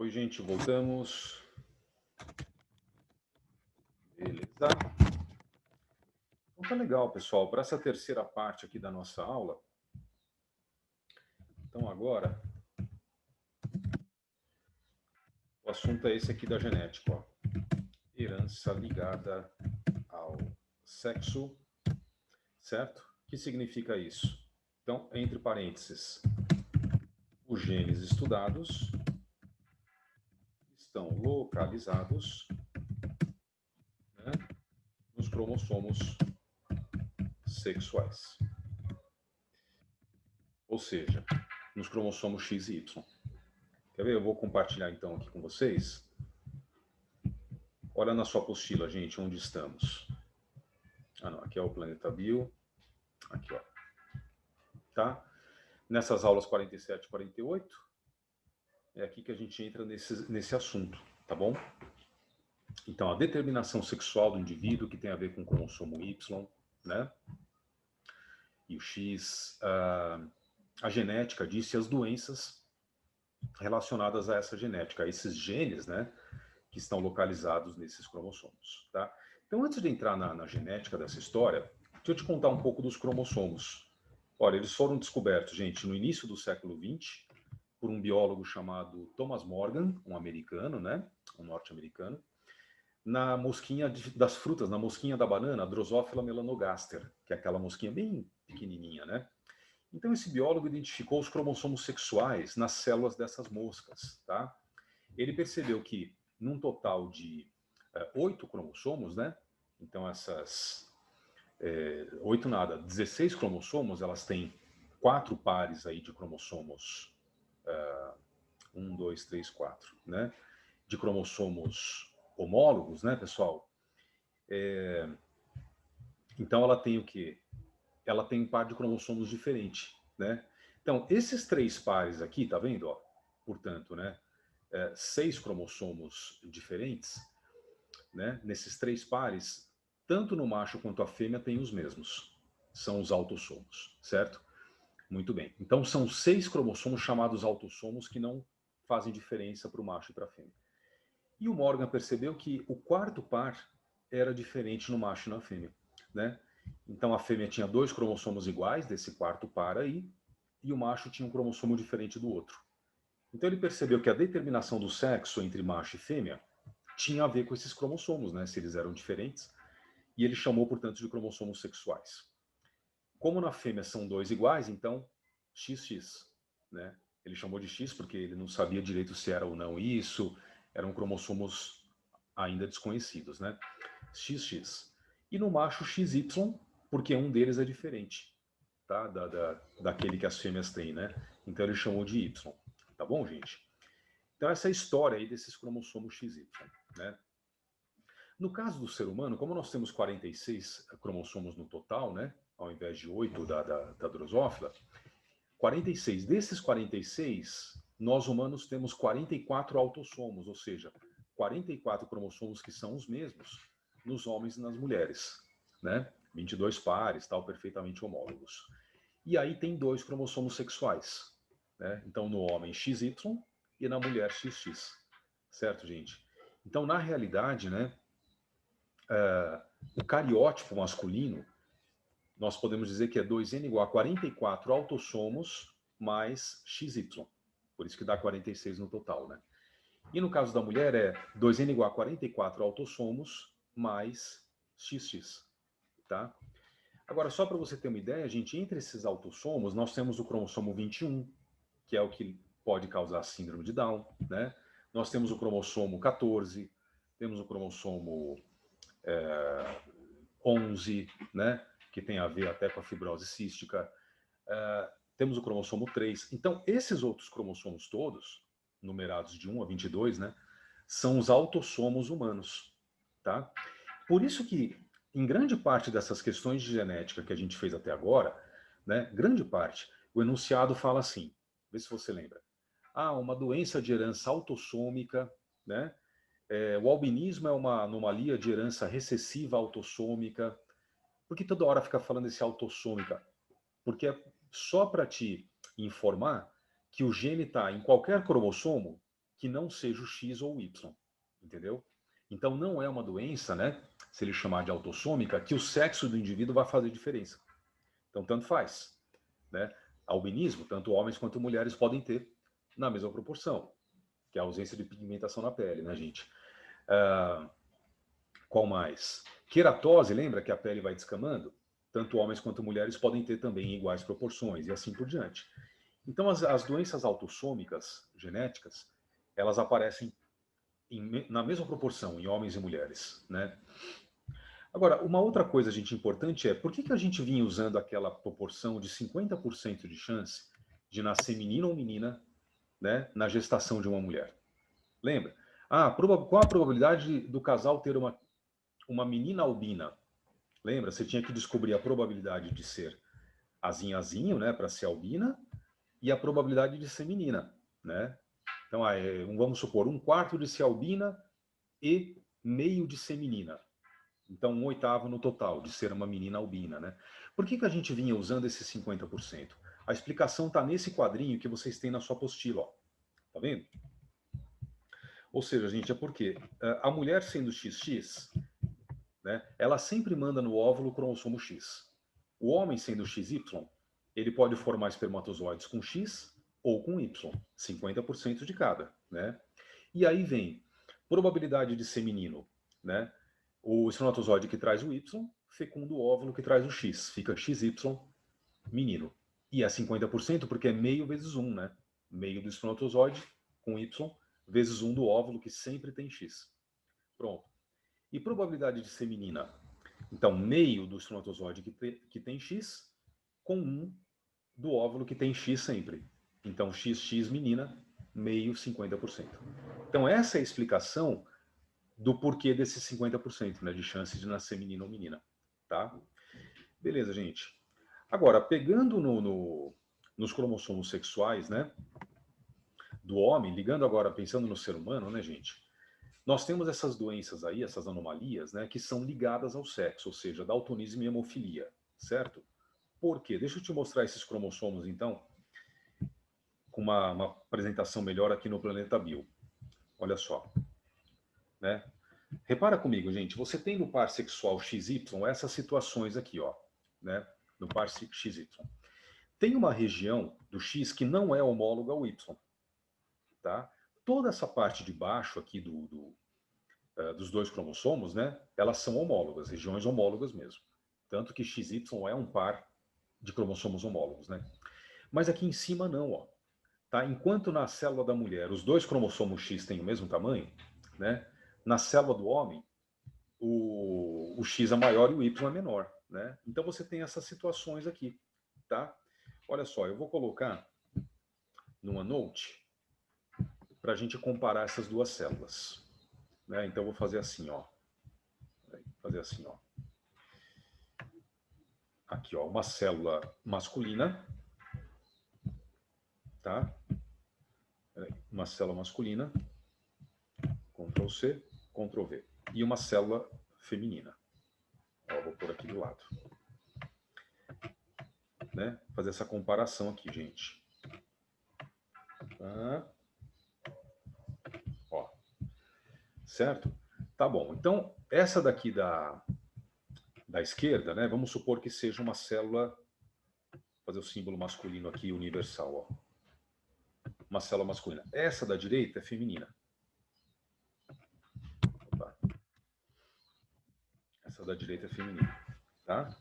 Oi, gente, voltamos. Beleza. Então tá legal, pessoal. Para essa terceira parte aqui da nossa aula, então agora, o assunto é esse aqui da genética, ó. Herança ligada ao sexo, certo? O que significa isso? Então, entre parênteses, os genes estudados estão localizados, né, nos cromossomos sexuais. Ou seja, nos cromossomos X e Y. Quer ver? Eu vou compartilhar então aqui com vocês. Olha na sua apostila, gente, onde estamos. Ah, não, aqui é o Planeta Bio. Aqui, ó. Tá? Nessas aulas 47 e 48, é aqui que a gente entra nesse assunto, tá bom? Então, a determinação sexual do indivíduo, que tem a ver com o cromossomo Y, né? E o X, a genética disso e as doenças relacionadas a essa genética, a esses genes, né? Que estão localizados nesses cromossomos, tá? Então, antes de entrar na genética dessa história, deixa eu te contar um pouco dos cromossomos. Olha, eles foram descobertos, gente, no início do século XX, por um biólogo chamado Thomas Morgan, um americano, né? Um norte-americano, na mosquinha das frutas, na mosquinha da banana, Drosophila melanogaster, que é aquela mosquinha bem pequenininha, né? Então, esse biólogo identificou os cromossomos sexuais nas células dessas moscas, tá? Ele percebeu que, num total de 8 cromossomos, né? Então, essas 8 nada, 16 cromossomos, elas têm 4 pares aí de cromossomos, 1, 2, 3, 4, né? De cromossomos homólogos, né, pessoal? Então, ela tem o quê? Ela tem um par de cromossomos diferente, né? Então, esses 3 pares aqui, tá vendo, ó? Portanto, né? 6 cromossomos diferentes, né? Nesses 3 pares, tanto no macho quanto a fêmea tem os mesmos. São os autossomos, certo? Muito bem. Então, são 6 cromossomos chamados autossomos que não fazem diferença para o macho e para a fêmea. E o Morgan percebeu que o 4º par era diferente no macho e na fêmea, né? Então, a fêmea tinha 2 cromossomos iguais desse 4º par aí, e o macho tinha um cromossomo diferente do outro. Então, ele percebeu que a determinação do sexo entre macho e fêmea tinha a ver com esses cromossomos, né? Se eles eram diferentes. E ele chamou, portanto, de cromossomos sexuais. Como na fêmea são 2 iguais, então XX, né? Ele chamou de X porque ele não sabia direito se era ou não isso, eram cromossomos ainda desconhecidos, né? XX. E no macho XY, porque um deles é diferente, tá? Daquele que as fêmeas têm, né? Então ele chamou de Y, tá bom, gente? Então essa é a história aí desses cromossomos XY, né? No caso do ser humano, como nós temos 46 cromossomos no total, né? Ao invés de 8 da drosófila, 46. Desses 46, nós humanos temos 44 autossomos, ou seja, 44 cromossomos que são os mesmos nos homens e nas mulheres, né? 22 pares, tal, perfeitamente homólogos. E aí tem 2 cromossomos sexuais, né? Então, no homem XY e na mulher XX, certo, gente? Então, na realidade, né, o cariótipo masculino, nós podemos dizer que é 2N igual a 44 autossomos mais XY. Por isso que dá 46 no total, né? E no caso da mulher é 2N igual a 44 autossomos mais XX, tá? Agora, só para você ter uma ideia, gente, entre esses autossomos, nós temos o cromossomo 21, que é o que pode causar síndrome de Down, né? Nós temos o cromossomo 14, temos o cromossomo 11, né? Que tem a ver até com a fibrose cística. Temos o cromossomo 3. Então, esses outros cromossomos todos, numerados de 1 a 22, né? São os autossomos humanos, tá? Por isso que, em grande parte dessas questões de genética que a gente fez até agora, né? Grande parte, o enunciado fala assim, vê se você lembra. Uma doença de herança autossômica, né? O albinismo é uma anomalia de herança recessiva autossômica. Por que toda hora fica falando esse autossômica? Porque é só para te informar que o gene está em qualquer cromossomo que não seja o X ou o Y, entendeu? Então não é uma doença, né, se ele chamar de autossômica, que o sexo do indivíduo vai fazer diferença. Então tanto faz, né? Albinismo, tanto homens quanto mulheres podem ter na mesma proporção, que é a ausência de pigmentação na pele, né, gente? Qual mais? Queratose, lembra que a pele vai descamando? Tanto homens quanto mulheres podem ter também em iguais proporções, e assim por diante. Então, as doenças autossômicas genéticas, elas aparecem na mesma proporção em homens e mulheres, né? Agora, uma outra coisa, gente, importante é, por que a gente vinha usando aquela proporção de 50% de chance de nascer menino ou menina, né, na gestação de uma mulher? Lembra? Qual a probabilidade do casal ter uma menina albina? Lembra? Você tinha que descobrir a probabilidade de ser azinho, né, para ser albina, e a probabilidade de ser menina, né? Então, vamos supor, 1/4 de ser albina e meio de ser menina. Então, 1/8 no total de ser uma menina albina, né? Por que a gente vinha usando esses 50%? A explicação está nesse quadrinho que vocês têm na sua apostila, ó. Tá vendo? Ou seja, gente, é porque a mulher sendo XX, né, ela sempre manda no óvulo o cromossomo X. O homem sendo XY, ele pode formar espermatozoides com X ou com Y, 50% de cada, né? E aí vem probabilidade de ser menino, né? O espermatozoide que traz o Y fecunda o óvulo que traz o X, fica XY menino. E é 50% porque é meio vezes 1, né? Meio do espermatozoide com Y vezes 1 do óvulo que sempre tem X. Pronto. E probabilidade de ser menina? Então, meio do espermatozoide que tem X com 1 do óvulo que tem X sempre. Então, XX menina, meio 50%. Então, essa é a explicação do porquê desses 50%, né, de chance de nascer menino ou menina. Tá? Beleza, gente. Agora, pegando nos cromossomos sexuais, né, do homem, ligando agora, pensando no ser humano, né, gente? Nós temos essas doenças aí, essas anomalias, né, que são ligadas ao sexo, ou seja, daltonismo e hemofilia, certo? Por quê? Deixa eu te mostrar esses cromossomos, então, com uma apresentação melhor aqui no Planeta Bio. Olha só, né? Repara comigo, gente, você tem no par sexual XY essas situações aqui, ó, né? No par XY. Tem uma região do X que não é homóloga ao Y, tá? Toda essa parte de baixo aqui dos dois cromossomos, né? Elas são homólogas, regiões homólogas mesmo. Tanto que XY é um par de cromossomos homólogos, né? Mas aqui em cima não, ó. Tá? Enquanto na célula da mulher os dois cromossomos X têm o mesmo tamanho, né? Na célula do homem, o X é maior e o Y é menor, né? Então você tem essas situações aqui, tá? Olha só, eu vou colocar numa note para a gente comparar essas duas células, né? Então eu vou fazer assim, ó. Fazer assim, ó. Aqui, ó, uma célula masculina, tá? Uma célula masculina, Ctrl C, Ctrl V. E uma célula feminina. Ó, vou pôr aqui do lado. Né? Fazer essa comparação aqui, gente. Tá. Ó. Certo? Tá bom. Então, essa daqui da esquerda, né? Vamos supor que seja uma célula, vou fazer o símbolo masculino aqui, universal, ó. Uma célula masculina. Essa da direita é feminina. Opa. Essa da direita é feminina, tá?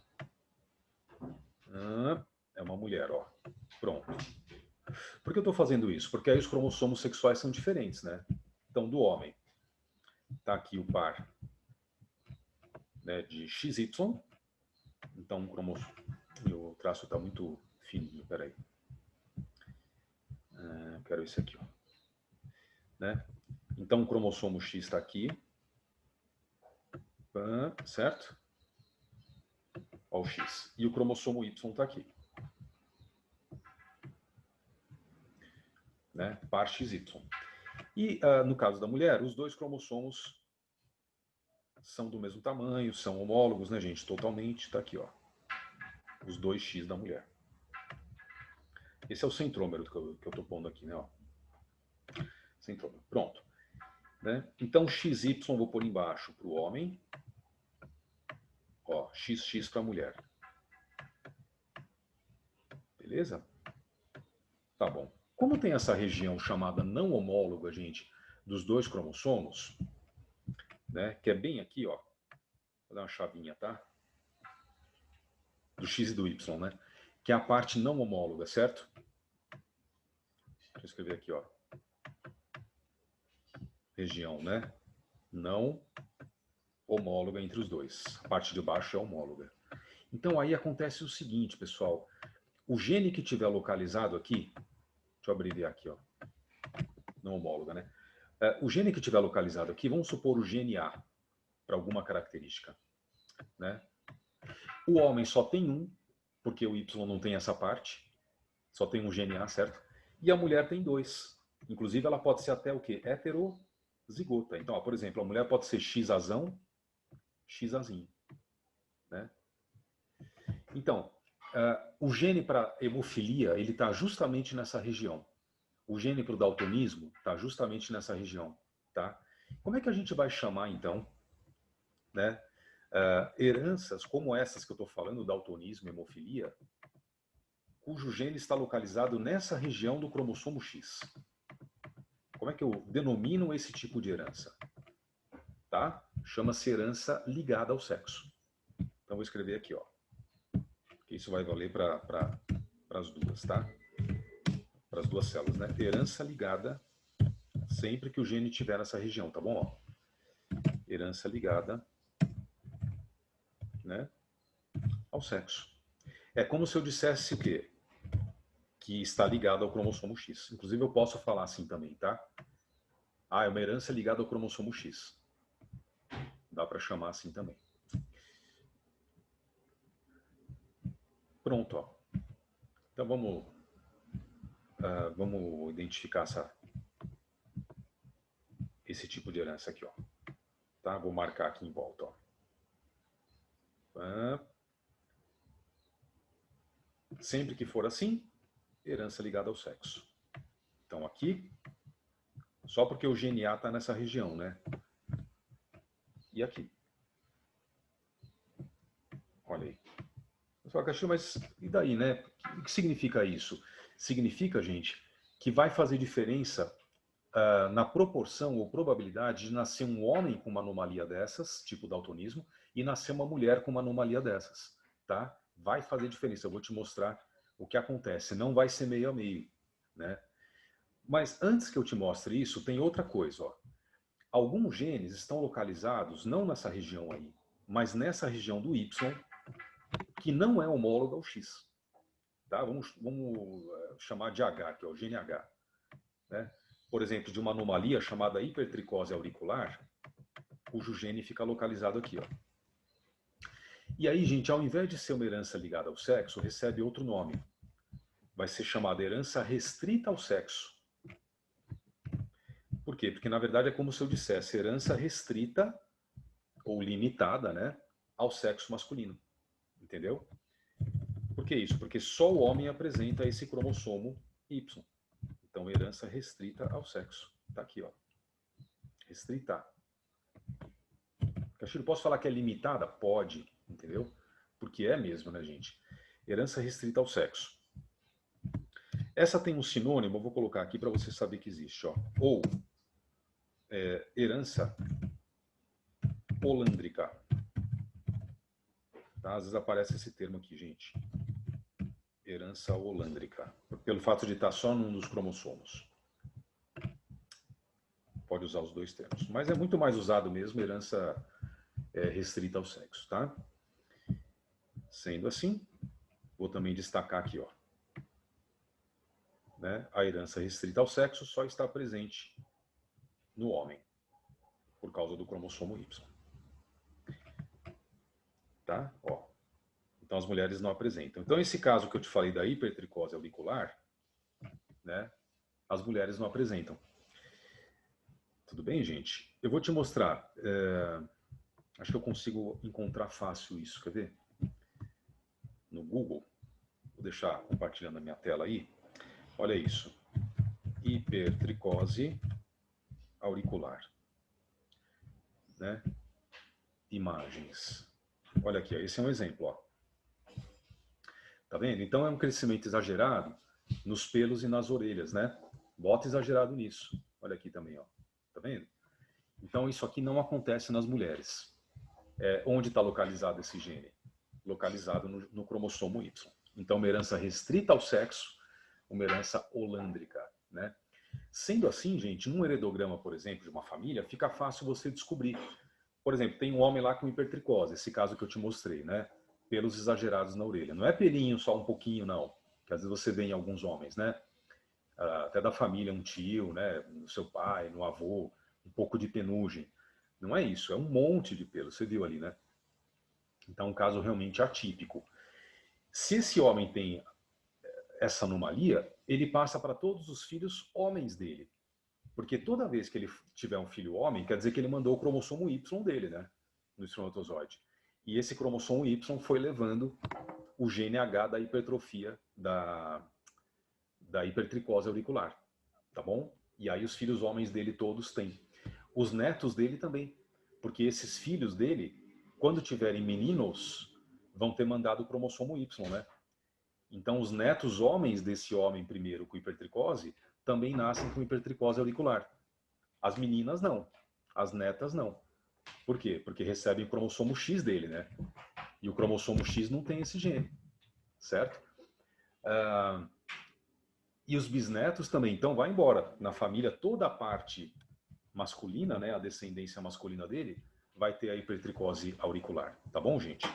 É uma mulher, ó. Pronto. Por que eu estou fazendo isso? Porque aí os cromossomos sexuais são diferentes, né? Então, do homem, tá aqui o par, né, de XY. Então, o traço está muito fininho, peraí. Quero esse aqui, ó. Né? Então, o cromossomo X está aqui. Certo? Ó, o X. E o cromossomo Y está aqui. Né? Par XY. E, no caso da mulher, os dois cromossomos são do mesmo tamanho, são homólogos, né, gente? Totalmente. Está aqui, ó. Os dois X da mulher. Esse é o centrômero que eu estou pondo aqui, né? Ó. Sem problema. Pronto. Né? Então, XY vou pôr embaixo para o homem. Ó, XX para a mulher. Beleza? Tá bom. Como tem essa região chamada não homóloga, gente, dos dois cromossomos, né, que é bem aqui, ó. Vou dar uma chavinha, tá? Do X e do Y, né? Que é a parte não homóloga, certo? Deixa eu escrever aqui, ó. Região, né? Não homóloga entre os dois. A parte de baixo é homóloga. Então aí acontece o seguinte, pessoal. O gene que tiver localizado aqui, deixa eu abreviar aqui, ó. Não homóloga, né? O gene que tiver localizado aqui, vamos supor o gene A, para alguma característica, né? O homem só tem um, porque o Y não tem essa parte, só tem um gene A, certo? E a mulher tem dois. Inclusive, ela pode ser até o quê? Heterozigota. Então, ó, por exemplo, a mulher pode ser XAzão, XAzinho, né? Então, o gene para hemofilia, ele está justamente nessa região. O gene para o daltonismo está justamente nessa região, tá? Como é que a gente vai chamar, então, né, heranças como essas que eu estou falando, daltonismo, hemofilia, cujo gene está localizado nessa região do cromossomo X? Como é que eu denomino esse tipo de herança? Tá? Chama-se herança ligada ao sexo. Então, vou escrever aqui, ó. Isso vai valer para as duas, tá? Para as duas células, né? Herança ligada sempre que o gene estiver nessa região, tá bom? Ó. Herança ligada, né, ao sexo. É como se eu dissesse o quê? Que está ligado ao cromossomo X. Inclusive, eu posso falar assim também, tá? Ah, é uma herança ligada ao cromossomo X. Dá para chamar assim também. Pronto, ó. Então, vamos identificar esse tipo de herança aqui, ó. Tá? Vou marcar aqui em volta, ó. Sempre que for assim, herança ligada ao sexo. Então aqui, só porque o gene A está nessa região, né? E aqui. Olha aí. Pessoal, Caxi, mas e daí, né? O que significa isso? Significa, gente, que vai fazer diferença na proporção ou probabilidade de nascer um homem com uma anomalia dessas, tipo daltonismo, e nascer uma mulher com uma anomalia dessas, tá? Vai fazer diferença. Eu vou te mostrar o que acontece. Não vai ser meio a meio, né? Mas antes que eu te mostre isso, tem outra coisa, ó. Alguns genes estão localizados não nessa região aí, mas nessa região do Y, que não é homóloga ao X, tá? Vamos chamar de H, que é o gene H, né? Por exemplo, de uma anomalia chamada hipertricose auricular, cujo gene fica localizado aqui, ó. E aí, gente, ao invés de ser uma herança ligada ao sexo, recebe outro nome. Vai ser chamada herança restrita ao sexo. Por quê? Porque, na verdade, é como se eu dissesse herança restrita ou limitada, né, ao sexo masculino. Entendeu? Por que isso? Porque só o homem apresenta esse cromossomo Y. Então, herança restrita ao sexo. Tá aqui, ó. Restrita. Castilho, posso falar que é limitada? Pode, entendeu? Porque é mesmo, né, gente? Herança restrita ao sexo. Essa tem um sinônimo, eu vou colocar aqui para você saber que existe, ó. Ou herança holândrica. Tá? Às vezes aparece esse termo aqui, gente. Herança holândrica. Pelo fato de estar só num dos cromossomos. Pode usar os dois termos. Mas é muito mais usado mesmo herança restrita ao sexo, tá? Sendo assim, vou também destacar aqui, ó. Né? A herança restrita ao sexo só está presente no homem, por causa do cromossomo Y. Tá? Ó. Então as mulheres não apresentam. Então esse caso que eu te falei da hipertricose auricular, né? As mulheres não apresentam. Tudo bem, gente? Eu vou te mostrar. Acho que eu consigo encontrar fácil isso. Quer ver? No Google. Vou deixar compartilhando a minha tela aí. Olha isso. Hipertricose auricular, né? Imagens. Olha aqui, ó, esse é um exemplo, ó. Tá vendo? Então é um crescimento exagerado nos pelos e nas orelhas, né? Bota exagerado nisso. Olha aqui também, ó. Tá vendo? Então isso aqui não acontece nas mulheres. Onde está localizado esse gene? Localizado no cromossomo Y. Então uma herança restrita ao sexo, uma herança holândrica, né? Sendo assim, gente, num heredograma, por exemplo, de uma família, fica fácil você descobrir. Por exemplo, tem um homem lá com hipertricose, esse caso que eu te mostrei, né? Pelos exagerados na orelha. Não é pelinho só um pouquinho, não. Que às vezes você vê em alguns homens, né? Até da família, um tio, né? No seu pai, no avô, um pouco de penugem. Não é isso, é um monte de pelo. Você viu ali, né? Então, um caso realmente atípico. Se esse homem tem essa anomalia, ele passa para todos os filhos homens dele. Porque toda vez que ele tiver um filho homem, quer dizer que ele mandou o cromossomo Y dele, né? No espermatozoide. E esse cromossomo Y foi levando o gene H da hipertrofia, da hipertricose auricular. Tá bom? E aí os filhos homens dele todos têm. Os netos dele também. Porque esses filhos dele, quando tiverem meninos, vão ter mandado o cromossomo Y, né? Então os netos homens desse homem primeiro com hipertricose também nascem com hipertricose auricular. As meninas não. As netas não. Por quê? Porque recebem o cromossomo X dele, né? E o cromossomo X não tem esse gene. Certo? E os bisnetos também. Então vai embora. Na família, toda a parte masculina, né, a descendência masculina dele, vai ter a hipertricose auricular. Tá bom, gente?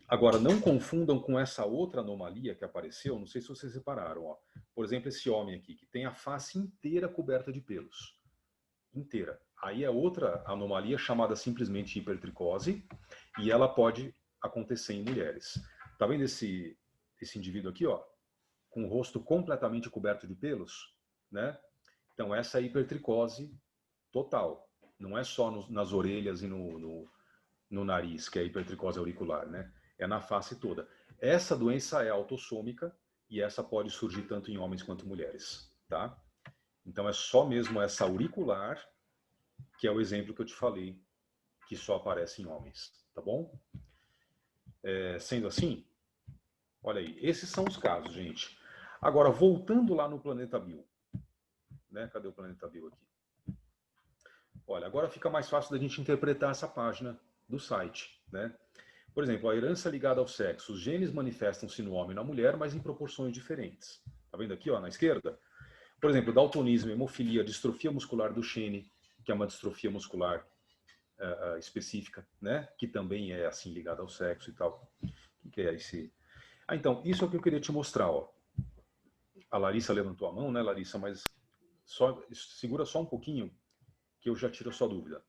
Agora, não confundam com essa outra anomalia que apareceu, não sei se vocês repararam. Ó. Por exemplo, esse homem aqui, que tem a face inteira coberta de pelos. Inteira. Aí é outra anomalia chamada simplesmente hipertricose, e ela pode acontecer em mulheres. Tá vendo esse indivíduo aqui, ó? Com o rosto completamente coberto de pelos, né? Então, essa é a hipertricose total. Não é só nas orelhas e no nariz, que é a hipertricose auricular, né? É na face toda. Essa doença é autossômica e essa pode surgir tanto em homens quanto mulheres, tá? Então, é só mesmo essa auricular, que é o exemplo que eu te falei, que só aparece em homens, tá bom? Sendo assim, olha aí, esses são os casos, gente. Agora, voltando lá no Planeta Bio, né? Cadê o Planeta Bio aqui? Olha, agora fica mais fácil da gente interpretar essa página do site, né? Por exemplo, a herança ligada ao sexo. Os genes manifestam-se no homem e na mulher, mas em proporções diferentes. Tá vendo aqui, ó, na esquerda? Por exemplo, daltonismo, hemofilia, distrofia muscular do Duchenne, que é uma distrofia muscular específica, né? Que também é assim ligada ao sexo e tal. O que é esse? Então, isso é o que eu queria te mostrar, ó. A Larissa levantou a mão, né, Larissa? Mas segura só um pouquinho, que eu já tiro a sua dúvida.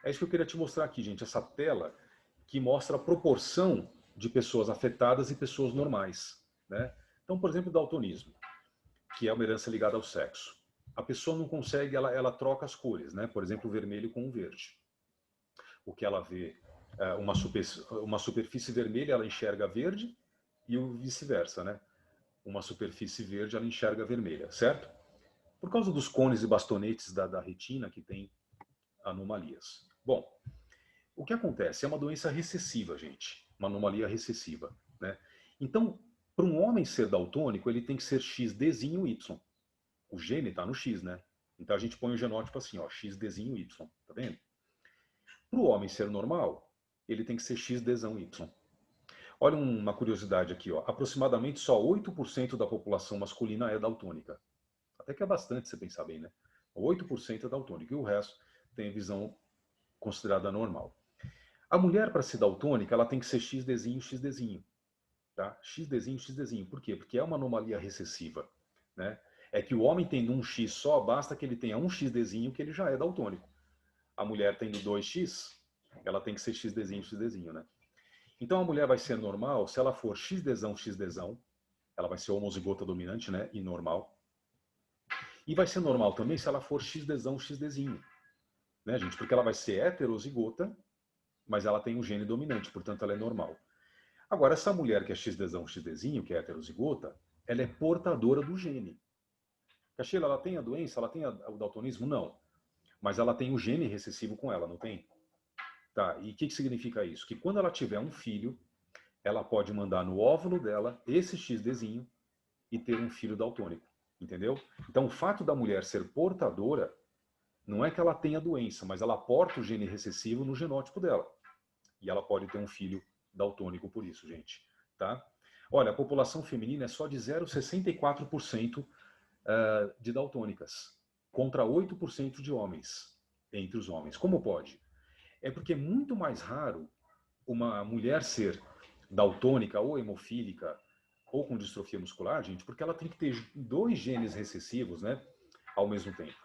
É isso que eu queria te mostrar aqui, gente. Essa tela que mostra a proporção de pessoas afetadas e pessoas normais, né? Então, por exemplo, o daltonismo, que é uma herança ligada ao sexo. A pessoa não consegue, ela troca as cores, né? Por exemplo, o vermelho com o verde. O que ela vê, uma superfície vermelha, ela enxerga verde e o vice-versa, né? Uma superfície verde, ela enxerga vermelha, certo? Por causa dos cones e bastonetes da retina que tem anomalias. Bom, o que acontece? É uma doença recessiva, gente. Uma anomalia recessiva, né? Então, para um homem ser daltônico, ele tem que ser XDzinho Y. O gene está no X, né? Então a gente põe o genótipo assim, ó, XDzinho Y, tá vendo? Para o homem ser normal, ele tem que ser XDzão Y. Olha uma curiosidade aqui, ó. Aproximadamente só 8% da população masculina é daltônica. Até que é bastante, se pensar bem, né? 8% é daltônica e o resto tem visão considerada normal. A mulher, para ser daltônica, ela tem que ser XDzinho, XDzinho. Tá? XDzinho, XDzinho. Por quê? Porque é uma anomalia recessiva, né? É que o homem tendo um X só, basta que ele tenha um XDzinho que ele já é daltônico. A mulher tendo 2X, ela tem que ser XDzinho, XDzinho, né? Então a mulher vai ser normal se ela for XDzão, XDzão. Ela vai ser homozigota dominante, né? E normal. E vai ser normal também se ela for XDzão, XDzinho. Né, gente? Porque ela vai ser heterozigota, mas ela tem um gene dominante, portanto ela é normal. Agora, essa mulher que é XDzão, XDzinho, que é heterozigota, ela é portadora do gene. Sheila, ela tem a doença? Ela tem o daltonismo? Não. Mas ela tem o gene recessivo com ela, não tem? Tá, e o que significa isso? Que quando ela tiver um filho, ela pode mandar no óvulo dela esse XDzinho e ter um filho daltônico, entendeu? Então, o fato da mulher ser portadora não é que ela tenha doença, mas ela porta o gene recessivo no genótipo dela. E ela pode ter um filho daltônico por isso, gente. Tá? Olha, a população feminina é só de 0,64% de daltônicas, contra 8% de homens, entre os homens. Como pode? É porque é muito mais raro uma mulher ser daltônica ou hemofílica ou com distrofia muscular, gente, porque ela tem que ter 2 genes recessivos, né, ao mesmo tempo.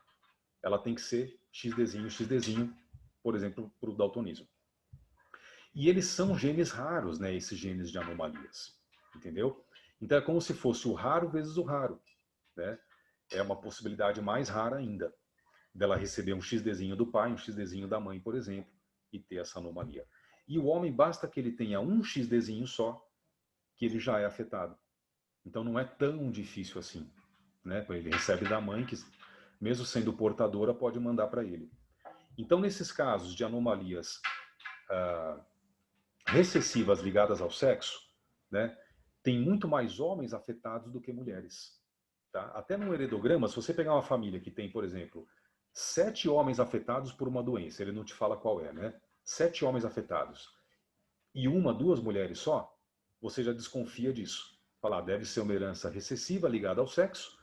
Ela tem que ser XDzinho, por exemplo, para o daltonismo. E eles são genes raros, né, esses genes de anomalias, entendeu? Então é como se fosse o raro vezes o raro, né? É uma possibilidade mais rara ainda dela receber um XDzinho do pai, um XDzinho da mãe, por exemplo, e ter essa anomalia. E o homem, basta que ele tenha um XDzinho só, que ele já é afetado. Então não é tão difícil assim, né? Ele recebe da mãe, que mesmo sendo portadora, pode mandar para ele. Então, nesses casos de anomalias recessivas ligadas ao sexo, né, tem muito mais homens afetados do que mulheres. Tá? Até no heredograma, se você pegar uma família que tem, por exemplo, 7 homens afetados por uma doença, ele não te fala qual é, né? 7 homens afetados e 1, 2 mulheres só, você já desconfia disso. Fala, deve ser uma herança recessiva ligada ao sexo,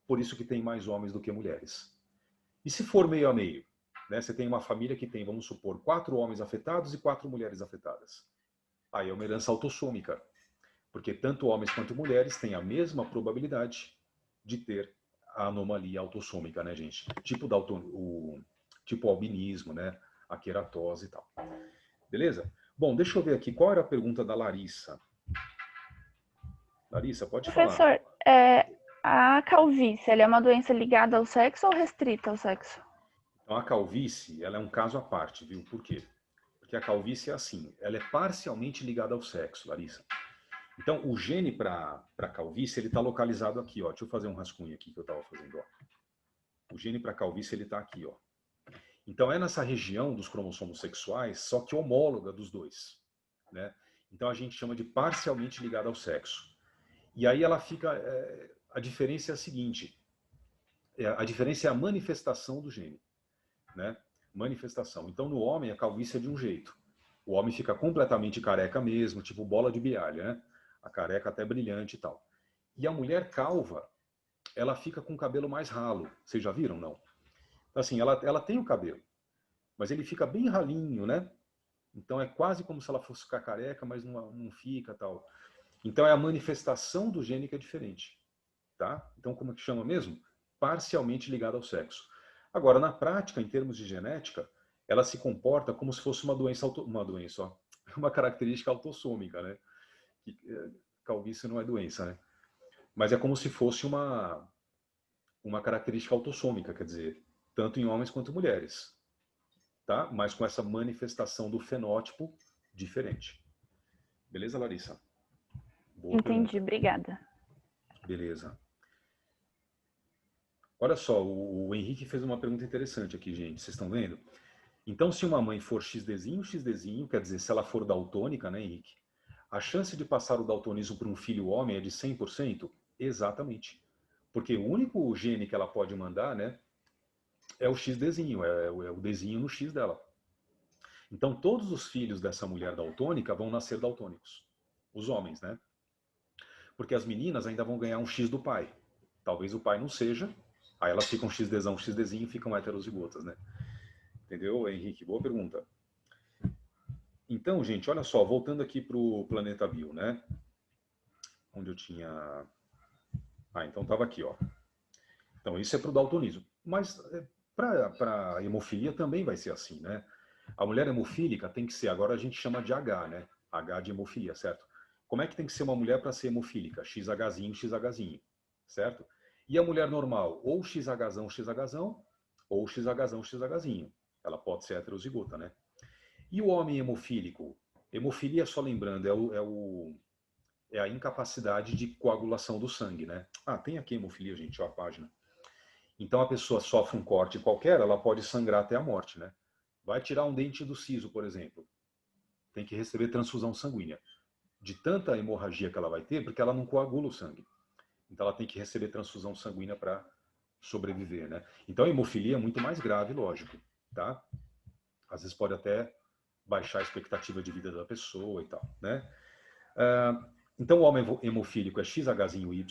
por isso que tem mais homens do que mulheres. E se for meio a meio? Né? Você tem uma família que tem, vamos supor, 4 homens afetados e 4 mulheres afetadas. Aí é uma herança autossômica, porque tanto homens quanto mulheres têm a mesma probabilidade de ter a anomalia autossômica, né, gente? Tipo albinismo, né? A queratose e tal. Beleza? Bom, deixa eu ver aqui. Qual era a pergunta da Larissa? Larissa, pode falar. Professor, a calvície, ela é uma doença ligada ao sexo ou restrita ao sexo? Então, a calvície, ela é um caso à parte, viu? Por quê? Porque a calvície é assim, ela é parcialmente ligada ao sexo, Larissa. Então, o gene para calvície, ele está localizado aqui, ó. Deixa eu fazer um rascunho aqui que eu estava fazendo, ó. O gene para calvície, ele está aqui, ó. Então, é nessa região dos cromossomos sexuais, só que homóloga dos dois, né? Então, a gente chama de parcialmente ligada ao sexo. E aí ela fica... a diferença é a seguinte, a diferença é a manifestação do gene, né? Manifestação. Então, no homem, a calvície é de um jeito. O homem fica completamente careca mesmo, tipo bola de bialha, né? A careca até brilhante e tal. E a mulher calva, ela fica com o cabelo mais ralo. Vocês já viram, não? Então, assim, ela tem o cabelo, mas ele fica bem ralinho, né? Então, é quase como se ela fosse ficar careca, mas não fica tal. Então, é a manifestação do gene que é diferente, tá? Então, como é que chama mesmo? Parcialmente ligada ao sexo. Agora, na prática, em termos de genética, ela se comporta como se fosse uma característica autossômica, né? Calvície não é doença, né? Mas é como se fosse uma característica autossômica, quer dizer, tanto em homens quanto em mulheres, tá? Mas com essa manifestação do fenótipo diferente. Beleza, Larissa? Boa Entendi, pergunta. obrigada. Beleza. Olha só, o Henrique fez uma pergunta interessante aqui, gente. Vocês estão vendo? Então, se uma mãe for XDzinho, quer dizer, se ela for daltônica, né, Henrique? A chance de passar o daltonismo para um filho homem é de 100%? Exatamente. Porque o único gene que ela pode mandar, né, é o XDzinho, é o Dzinho no X dela. Então, todos os filhos dessa mulher daltônica vão nascer daltônicos. Os homens, né? Porque as meninas ainda vão ganhar um X do pai. Talvez o pai não seja, aí elas ficam XDzinho e ficam heterozigotas, né? Entendeu, Henrique? Boa pergunta. Então, gente, olha só, voltando aqui para o Planeta Bio, né? Onde eu tinha... então estava aqui, ó. Então, isso é para o daltonismo. Mas para a hemofilia também vai ser assim, né? A mulher hemofílica tem que ser, agora a gente chama de H, né? H de hemofilia, certo? Como é que tem que ser uma mulher para ser hemofílica? XHzinho, XHzinho, certo? E a mulher normal, ou XHzão, XHzão, ou XHzão, XHzinho. Ela pode ser heterozigota, né? E o homem hemofílico? Hemofilia, só lembrando, é a incapacidade de coagulação do sangue, né? Tem aqui hemofilia, gente, ó a página. Então a pessoa sofre um corte qualquer, ela pode sangrar até a morte, né? Vai tirar um dente do siso, por exemplo. Tem que receber transfusão sanguínea. De tanta hemorragia que ela vai ter, porque ela não coagula o sangue. Então ela tem que receber transfusão sanguínea para sobreviver, né? Então a hemofilia é muito mais grave, lógico, tá? Às vezes pode até baixar a expectativa de vida da pessoa e tal, né? Então o homem hemofílico é XHY.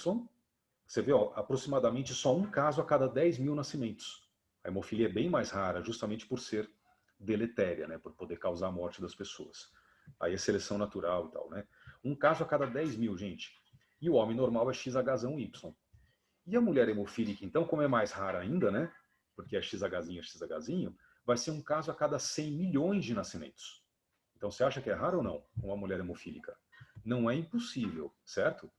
Você vê, ó, aproximadamente só um caso a cada 10 mil nascimentos. A hemofilia é bem mais rara, justamente por ser deletéria, né? Por poder causar a morte das pessoas. Aí é seleção natural e tal, né? Um caso a cada 10 mil, gente. E o homem normal é XHY. E a mulher hemofílica, então, como é mais rara ainda, né? Porque é XHzinho, vai ser um caso a cada 100 milhões de nascimentos. Então, você acha que é raro ou não, uma mulher hemofílica? Não é impossível, certo?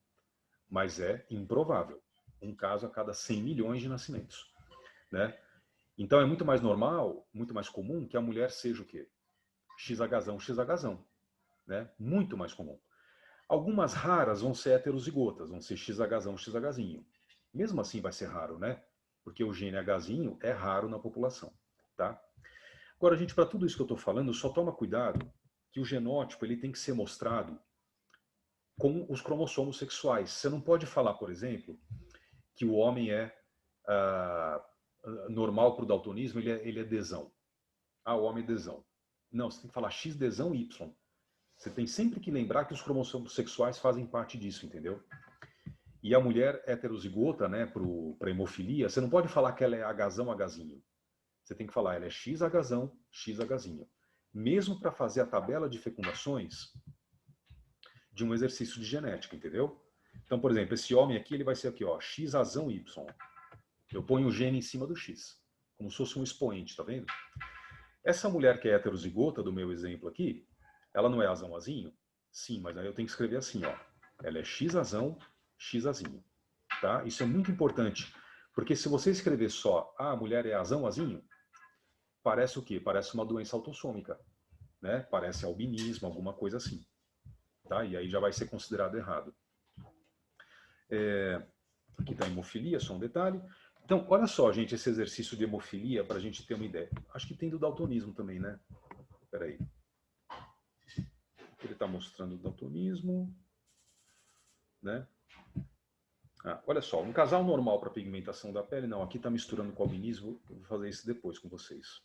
Mas é improvável. Um caso a cada 100 milhões de nascimentos, né? Então, é muito mais normal, muito mais comum que a mulher seja o quê? XHzão, né? Muito mais comum. Algumas raras vão ser heterozigotas, vão ser XHzinho. Mesmo assim vai ser raro, né? Porque o gene Hzinho é raro na população, tá? Agora, gente, para tudo isso que eu estou falando, só toma cuidado que o genótipo ele tem que ser mostrado com os cromossomos sexuais. Você não pode falar, por exemplo, que o homem é normal para o daltonismo, ele é Dzão. Ah, o homem é Dzão. Não, você tem que falar XDzão Y. Você tem sempre que lembrar que os cromossomos sexuais fazem parte disso, entendeu? E a mulher heterozigota, né, para hemofilia, você não pode falar que ela é Hzinho. Você tem que falar, ela é XHzinho. Mesmo para fazer a tabela de fecundações de um exercício de genética, entendeu? Então, por exemplo, esse homem aqui, ele vai ser aqui, ó, XAzão Y. Eu ponho o gene em cima do X, como se fosse um expoente, tá vendo? Essa mulher que é heterozigota, do meu exemplo aqui, ela não é Azinho? Sim, mas aí eu tenho que escrever assim, ó. Ela é Xazinho, tá? Isso é muito importante, porque se você escrever só a mulher é Azinho, parece o quê? Parece uma doença autossômica, né? Parece albinismo, alguma coisa assim, tá? E aí já vai ser considerado errado. Aqui está a hemofilia, só um detalhe. Então, olha só, gente, esse exercício de hemofilia, para a gente ter uma ideia. Acho que tem do daltonismo também, né? Espera aí. Ele está mostrando o daltonismo, né? Olha só, um casal normal para pigmentação da pele, não, aqui está misturando com albinismo, eu vou fazer isso depois com vocês.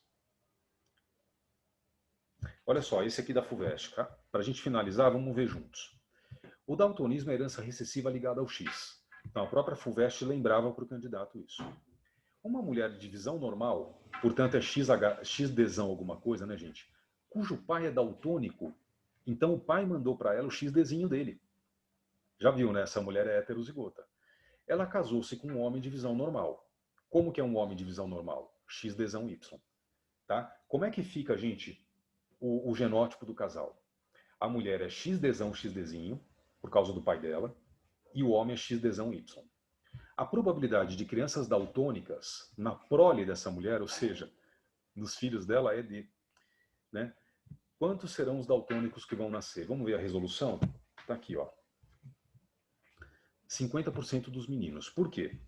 Olha só, esse aqui da FUVEST, tá? Para a gente finalizar, vamos ver juntos. O daltonismo é herança recessiva ligada ao X. Então, a própria FUVEST lembrava para o candidato isso. Uma mulher de visão normal, portanto é XDzão alguma coisa, né, gente? Cujo pai é daltônico, então o pai mandou para ela o XDzinho dele. Já viu, né? Essa mulher é heterozigota. Ela casou-se com um homem de visão normal. Como que é um homem de visão normal? XDzão Y. Tá? Como é que fica, gente, o genótipo do casal? A mulher é XDzinho, por causa do pai dela, e o homem é XDzão Y. A probabilidade de crianças daltônicas na prole dessa mulher, ou seja, nos filhos dela, é de... né? Quantos serão os daltônicos que vão nascer? Vamos ver a resolução? Está aqui, ó. 50% dos meninos. Por quê?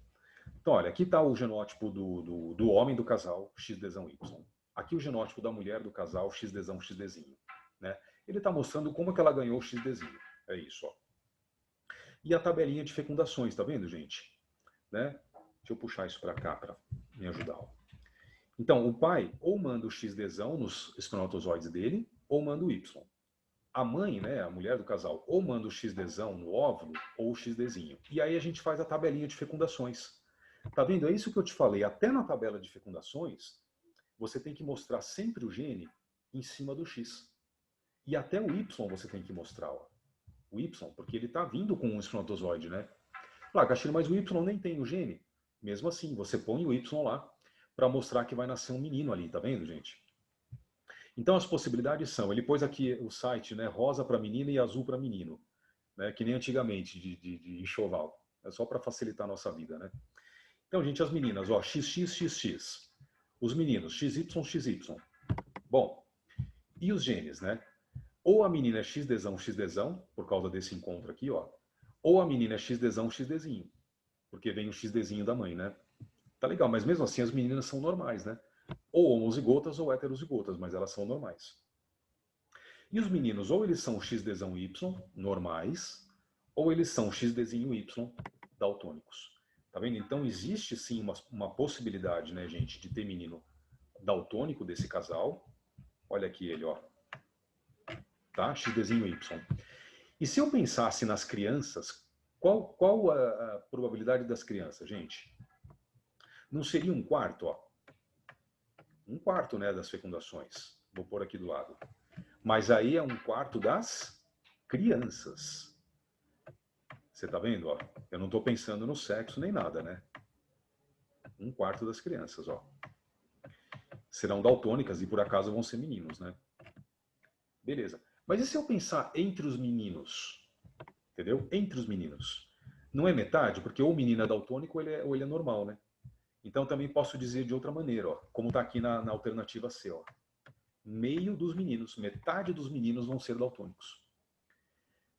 Então, olha, aqui está o genótipo do homem do casal, XDzão Y. Aqui o genótipo da mulher do casal, XDzinho. Né? Ele está mostrando como é que ela ganhou o XDzinho. É isso, ó. E a tabelinha de fecundações, tá vendo, gente? Né? Deixa eu puxar isso para cá para me ajudar. Ó. Então, o pai ou manda o XDzão nos espermatozoides dele, ou manda o Y. A mãe, né, a mulher do casal, ou manda o XDzão no óvulo, ou o XDzinho. E aí a gente faz a tabelinha de fecundações. Tá vendo? É isso que eu te falei. Até na tabela de fecundações, você tem que mostrar sempre o gene em cima do X. E até o Y você tem que mostrar. Ó. O Y, porque ele está vindo com um espermatozoide, né? Claro, Castilho, mas o Y nem tem o gene. Mesmo assim, você põe o Y lá para mostrar que vai nascer um menino ali, tá vendo, gente? Então as possibilidades são, ele pôs aqui o site, né, rosa para menina e azul para menino, né, que nem antigamente, de enxoval. É só para facilitar a nossa vida, né? Então, gente, as meninas, ó, XX. Os meninos, XY. Bom, e os genes, né? Ou a menina é XDzão, por causa desse encontro aqui, ó. Ou a menina é XDzinho, porque vem o XDzinho da mãe, né? Tá legal, mas mesmo assim as meninas são normais, né? Ou homozigotas ou heterozigotas, mas elas são normais. E os meninos, ou eles são XDzão Y, normais, ou eles são XDzinho Y, daltônicos. Tá vendo? Então existe sim uma possibilidade, né, gente, de ter menino daltônico desse casal. Olha aqui ele, ó. Tá? XDzinho Y. E se eu pensasse nas crianças, qual a probabilidade das crianças, gente? Não seria um quarto, ó? Um quarto, né, das fecundações. Vou pôr aqui do lado. Mas aí é um quarto das crianças. Você tá vendo, ó? Eu não tô pensando no sexo nem nada, né? Um quarto das crianças, ó. Serão daltônicas e por acaso vão ser meninos, né? Beleza. Mas e se eu pensar entre os meninos? Entendeu? Entre os meninos. Não é metade, porque ou o menino é daltônico ou ele é normal, né? Então também posso dizer de outra maneira, ó, como está aqui na alternativa C, ó. Meio dos meninos, metade dos meninos vão ser daltônicos.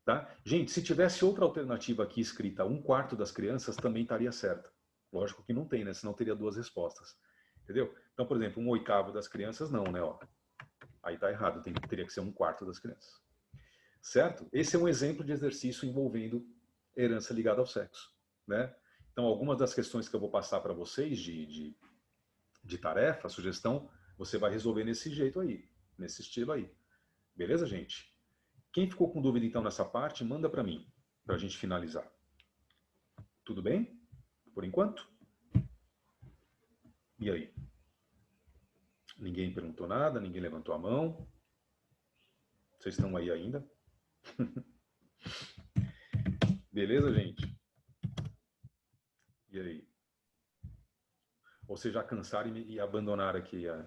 Tá? Gente, se tivesse outra alternativa aqui escrita, um quarto das crianças, também estaria certa. Lógico que não tem, né? Senão teria duas respostas. Entendeu? Então, por exemplo, um oitavo das crianças, não, né? Ó. Aí tá errado, teria que ser um quarto das crianças. Certo? Esse é um exemplo de exercício envolvendo herança ligada ao sexo, né? Então, algumas das questões que eu vou passar para vocês de tarefa, sugestão, você vai resolver nesse jeito aí, nesse estilo aí. Beleza, gente? Quem ficou com dúvida, então, nessa parte, manda para mim, para a gente finalizar. Tudo bem? Por enquanto? E aí? Ninguém perguntou nada, ninguém levantou a mão. Vocês estão aí ainda? Beleza, gente? E aí? Ou vocês já cansaram e abandonaram aqui a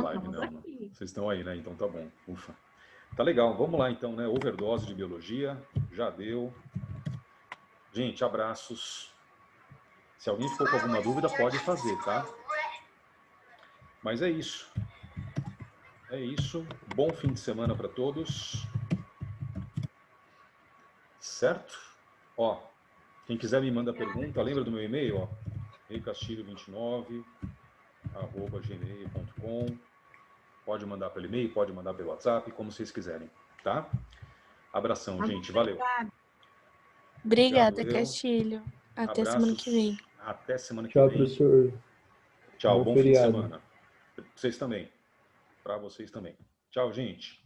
live? Não. Vocês estão aí, né? Então tá bom. Ufa. Tá legal. Vamos lá então, né? Overdose de biologia. Já deu. Gente, abraços. Se alguém ficou com alguma dúvida, pode fazer, tá? Mas é isso. É isso. Bom fim de semana para todos. Certo? Ó, quem quiser me manda pergunta, lembra do meu e-mail, ó? reicastilho29@gmail.com. Pode mandar pelo e-mail, pode mandar pelo WhatsApp, como vocês quiserem, tá? Abração, gente. Valeu. Obrigada, Obrigado, Castilho. Até Abraços. semana que vem. Até semana que Tchau, vem. professor. Tchau, bom fim de feriado. semana. Pra vocês também. Para vocês também. Tchau, gente.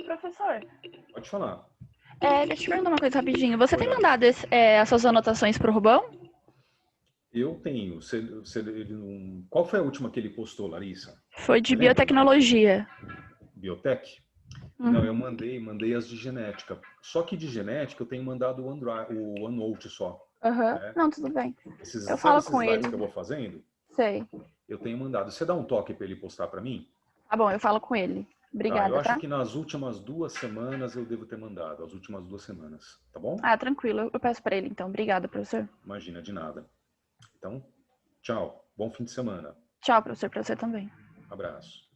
Professor, Pode falar. deixa eu te perguntar uma coisa rapidinho. Você tem Oi, mandado as suas anotações pro Rubão? Eu tenho. Qual foi a última que ele postou, Larissa? Foi de Você lembra? biotecnologia. Biotech? Não, eu mandei as de genética. Só que de genética eu tenho mandado o OneNote só. Aham. né? Não, tudo bem. Sabe falo esses com slides ele. que eu vou fazendo? Sei. Eu tenho mandado. Você dá um toque para ele postar para mim? Tá bom, eu falo com ele. Obrigada, eu tá? acho que nas últimas 2 semanas eu devo ter mandado. As últimas 2 semanas. Tá bom? Ah, tranquilo. Eu peço pra ele, então. Obrigada, professor. Imagina, de nada. Então, tchau. Bom fim de semana. Tchau, professor, pra você também. Abraço.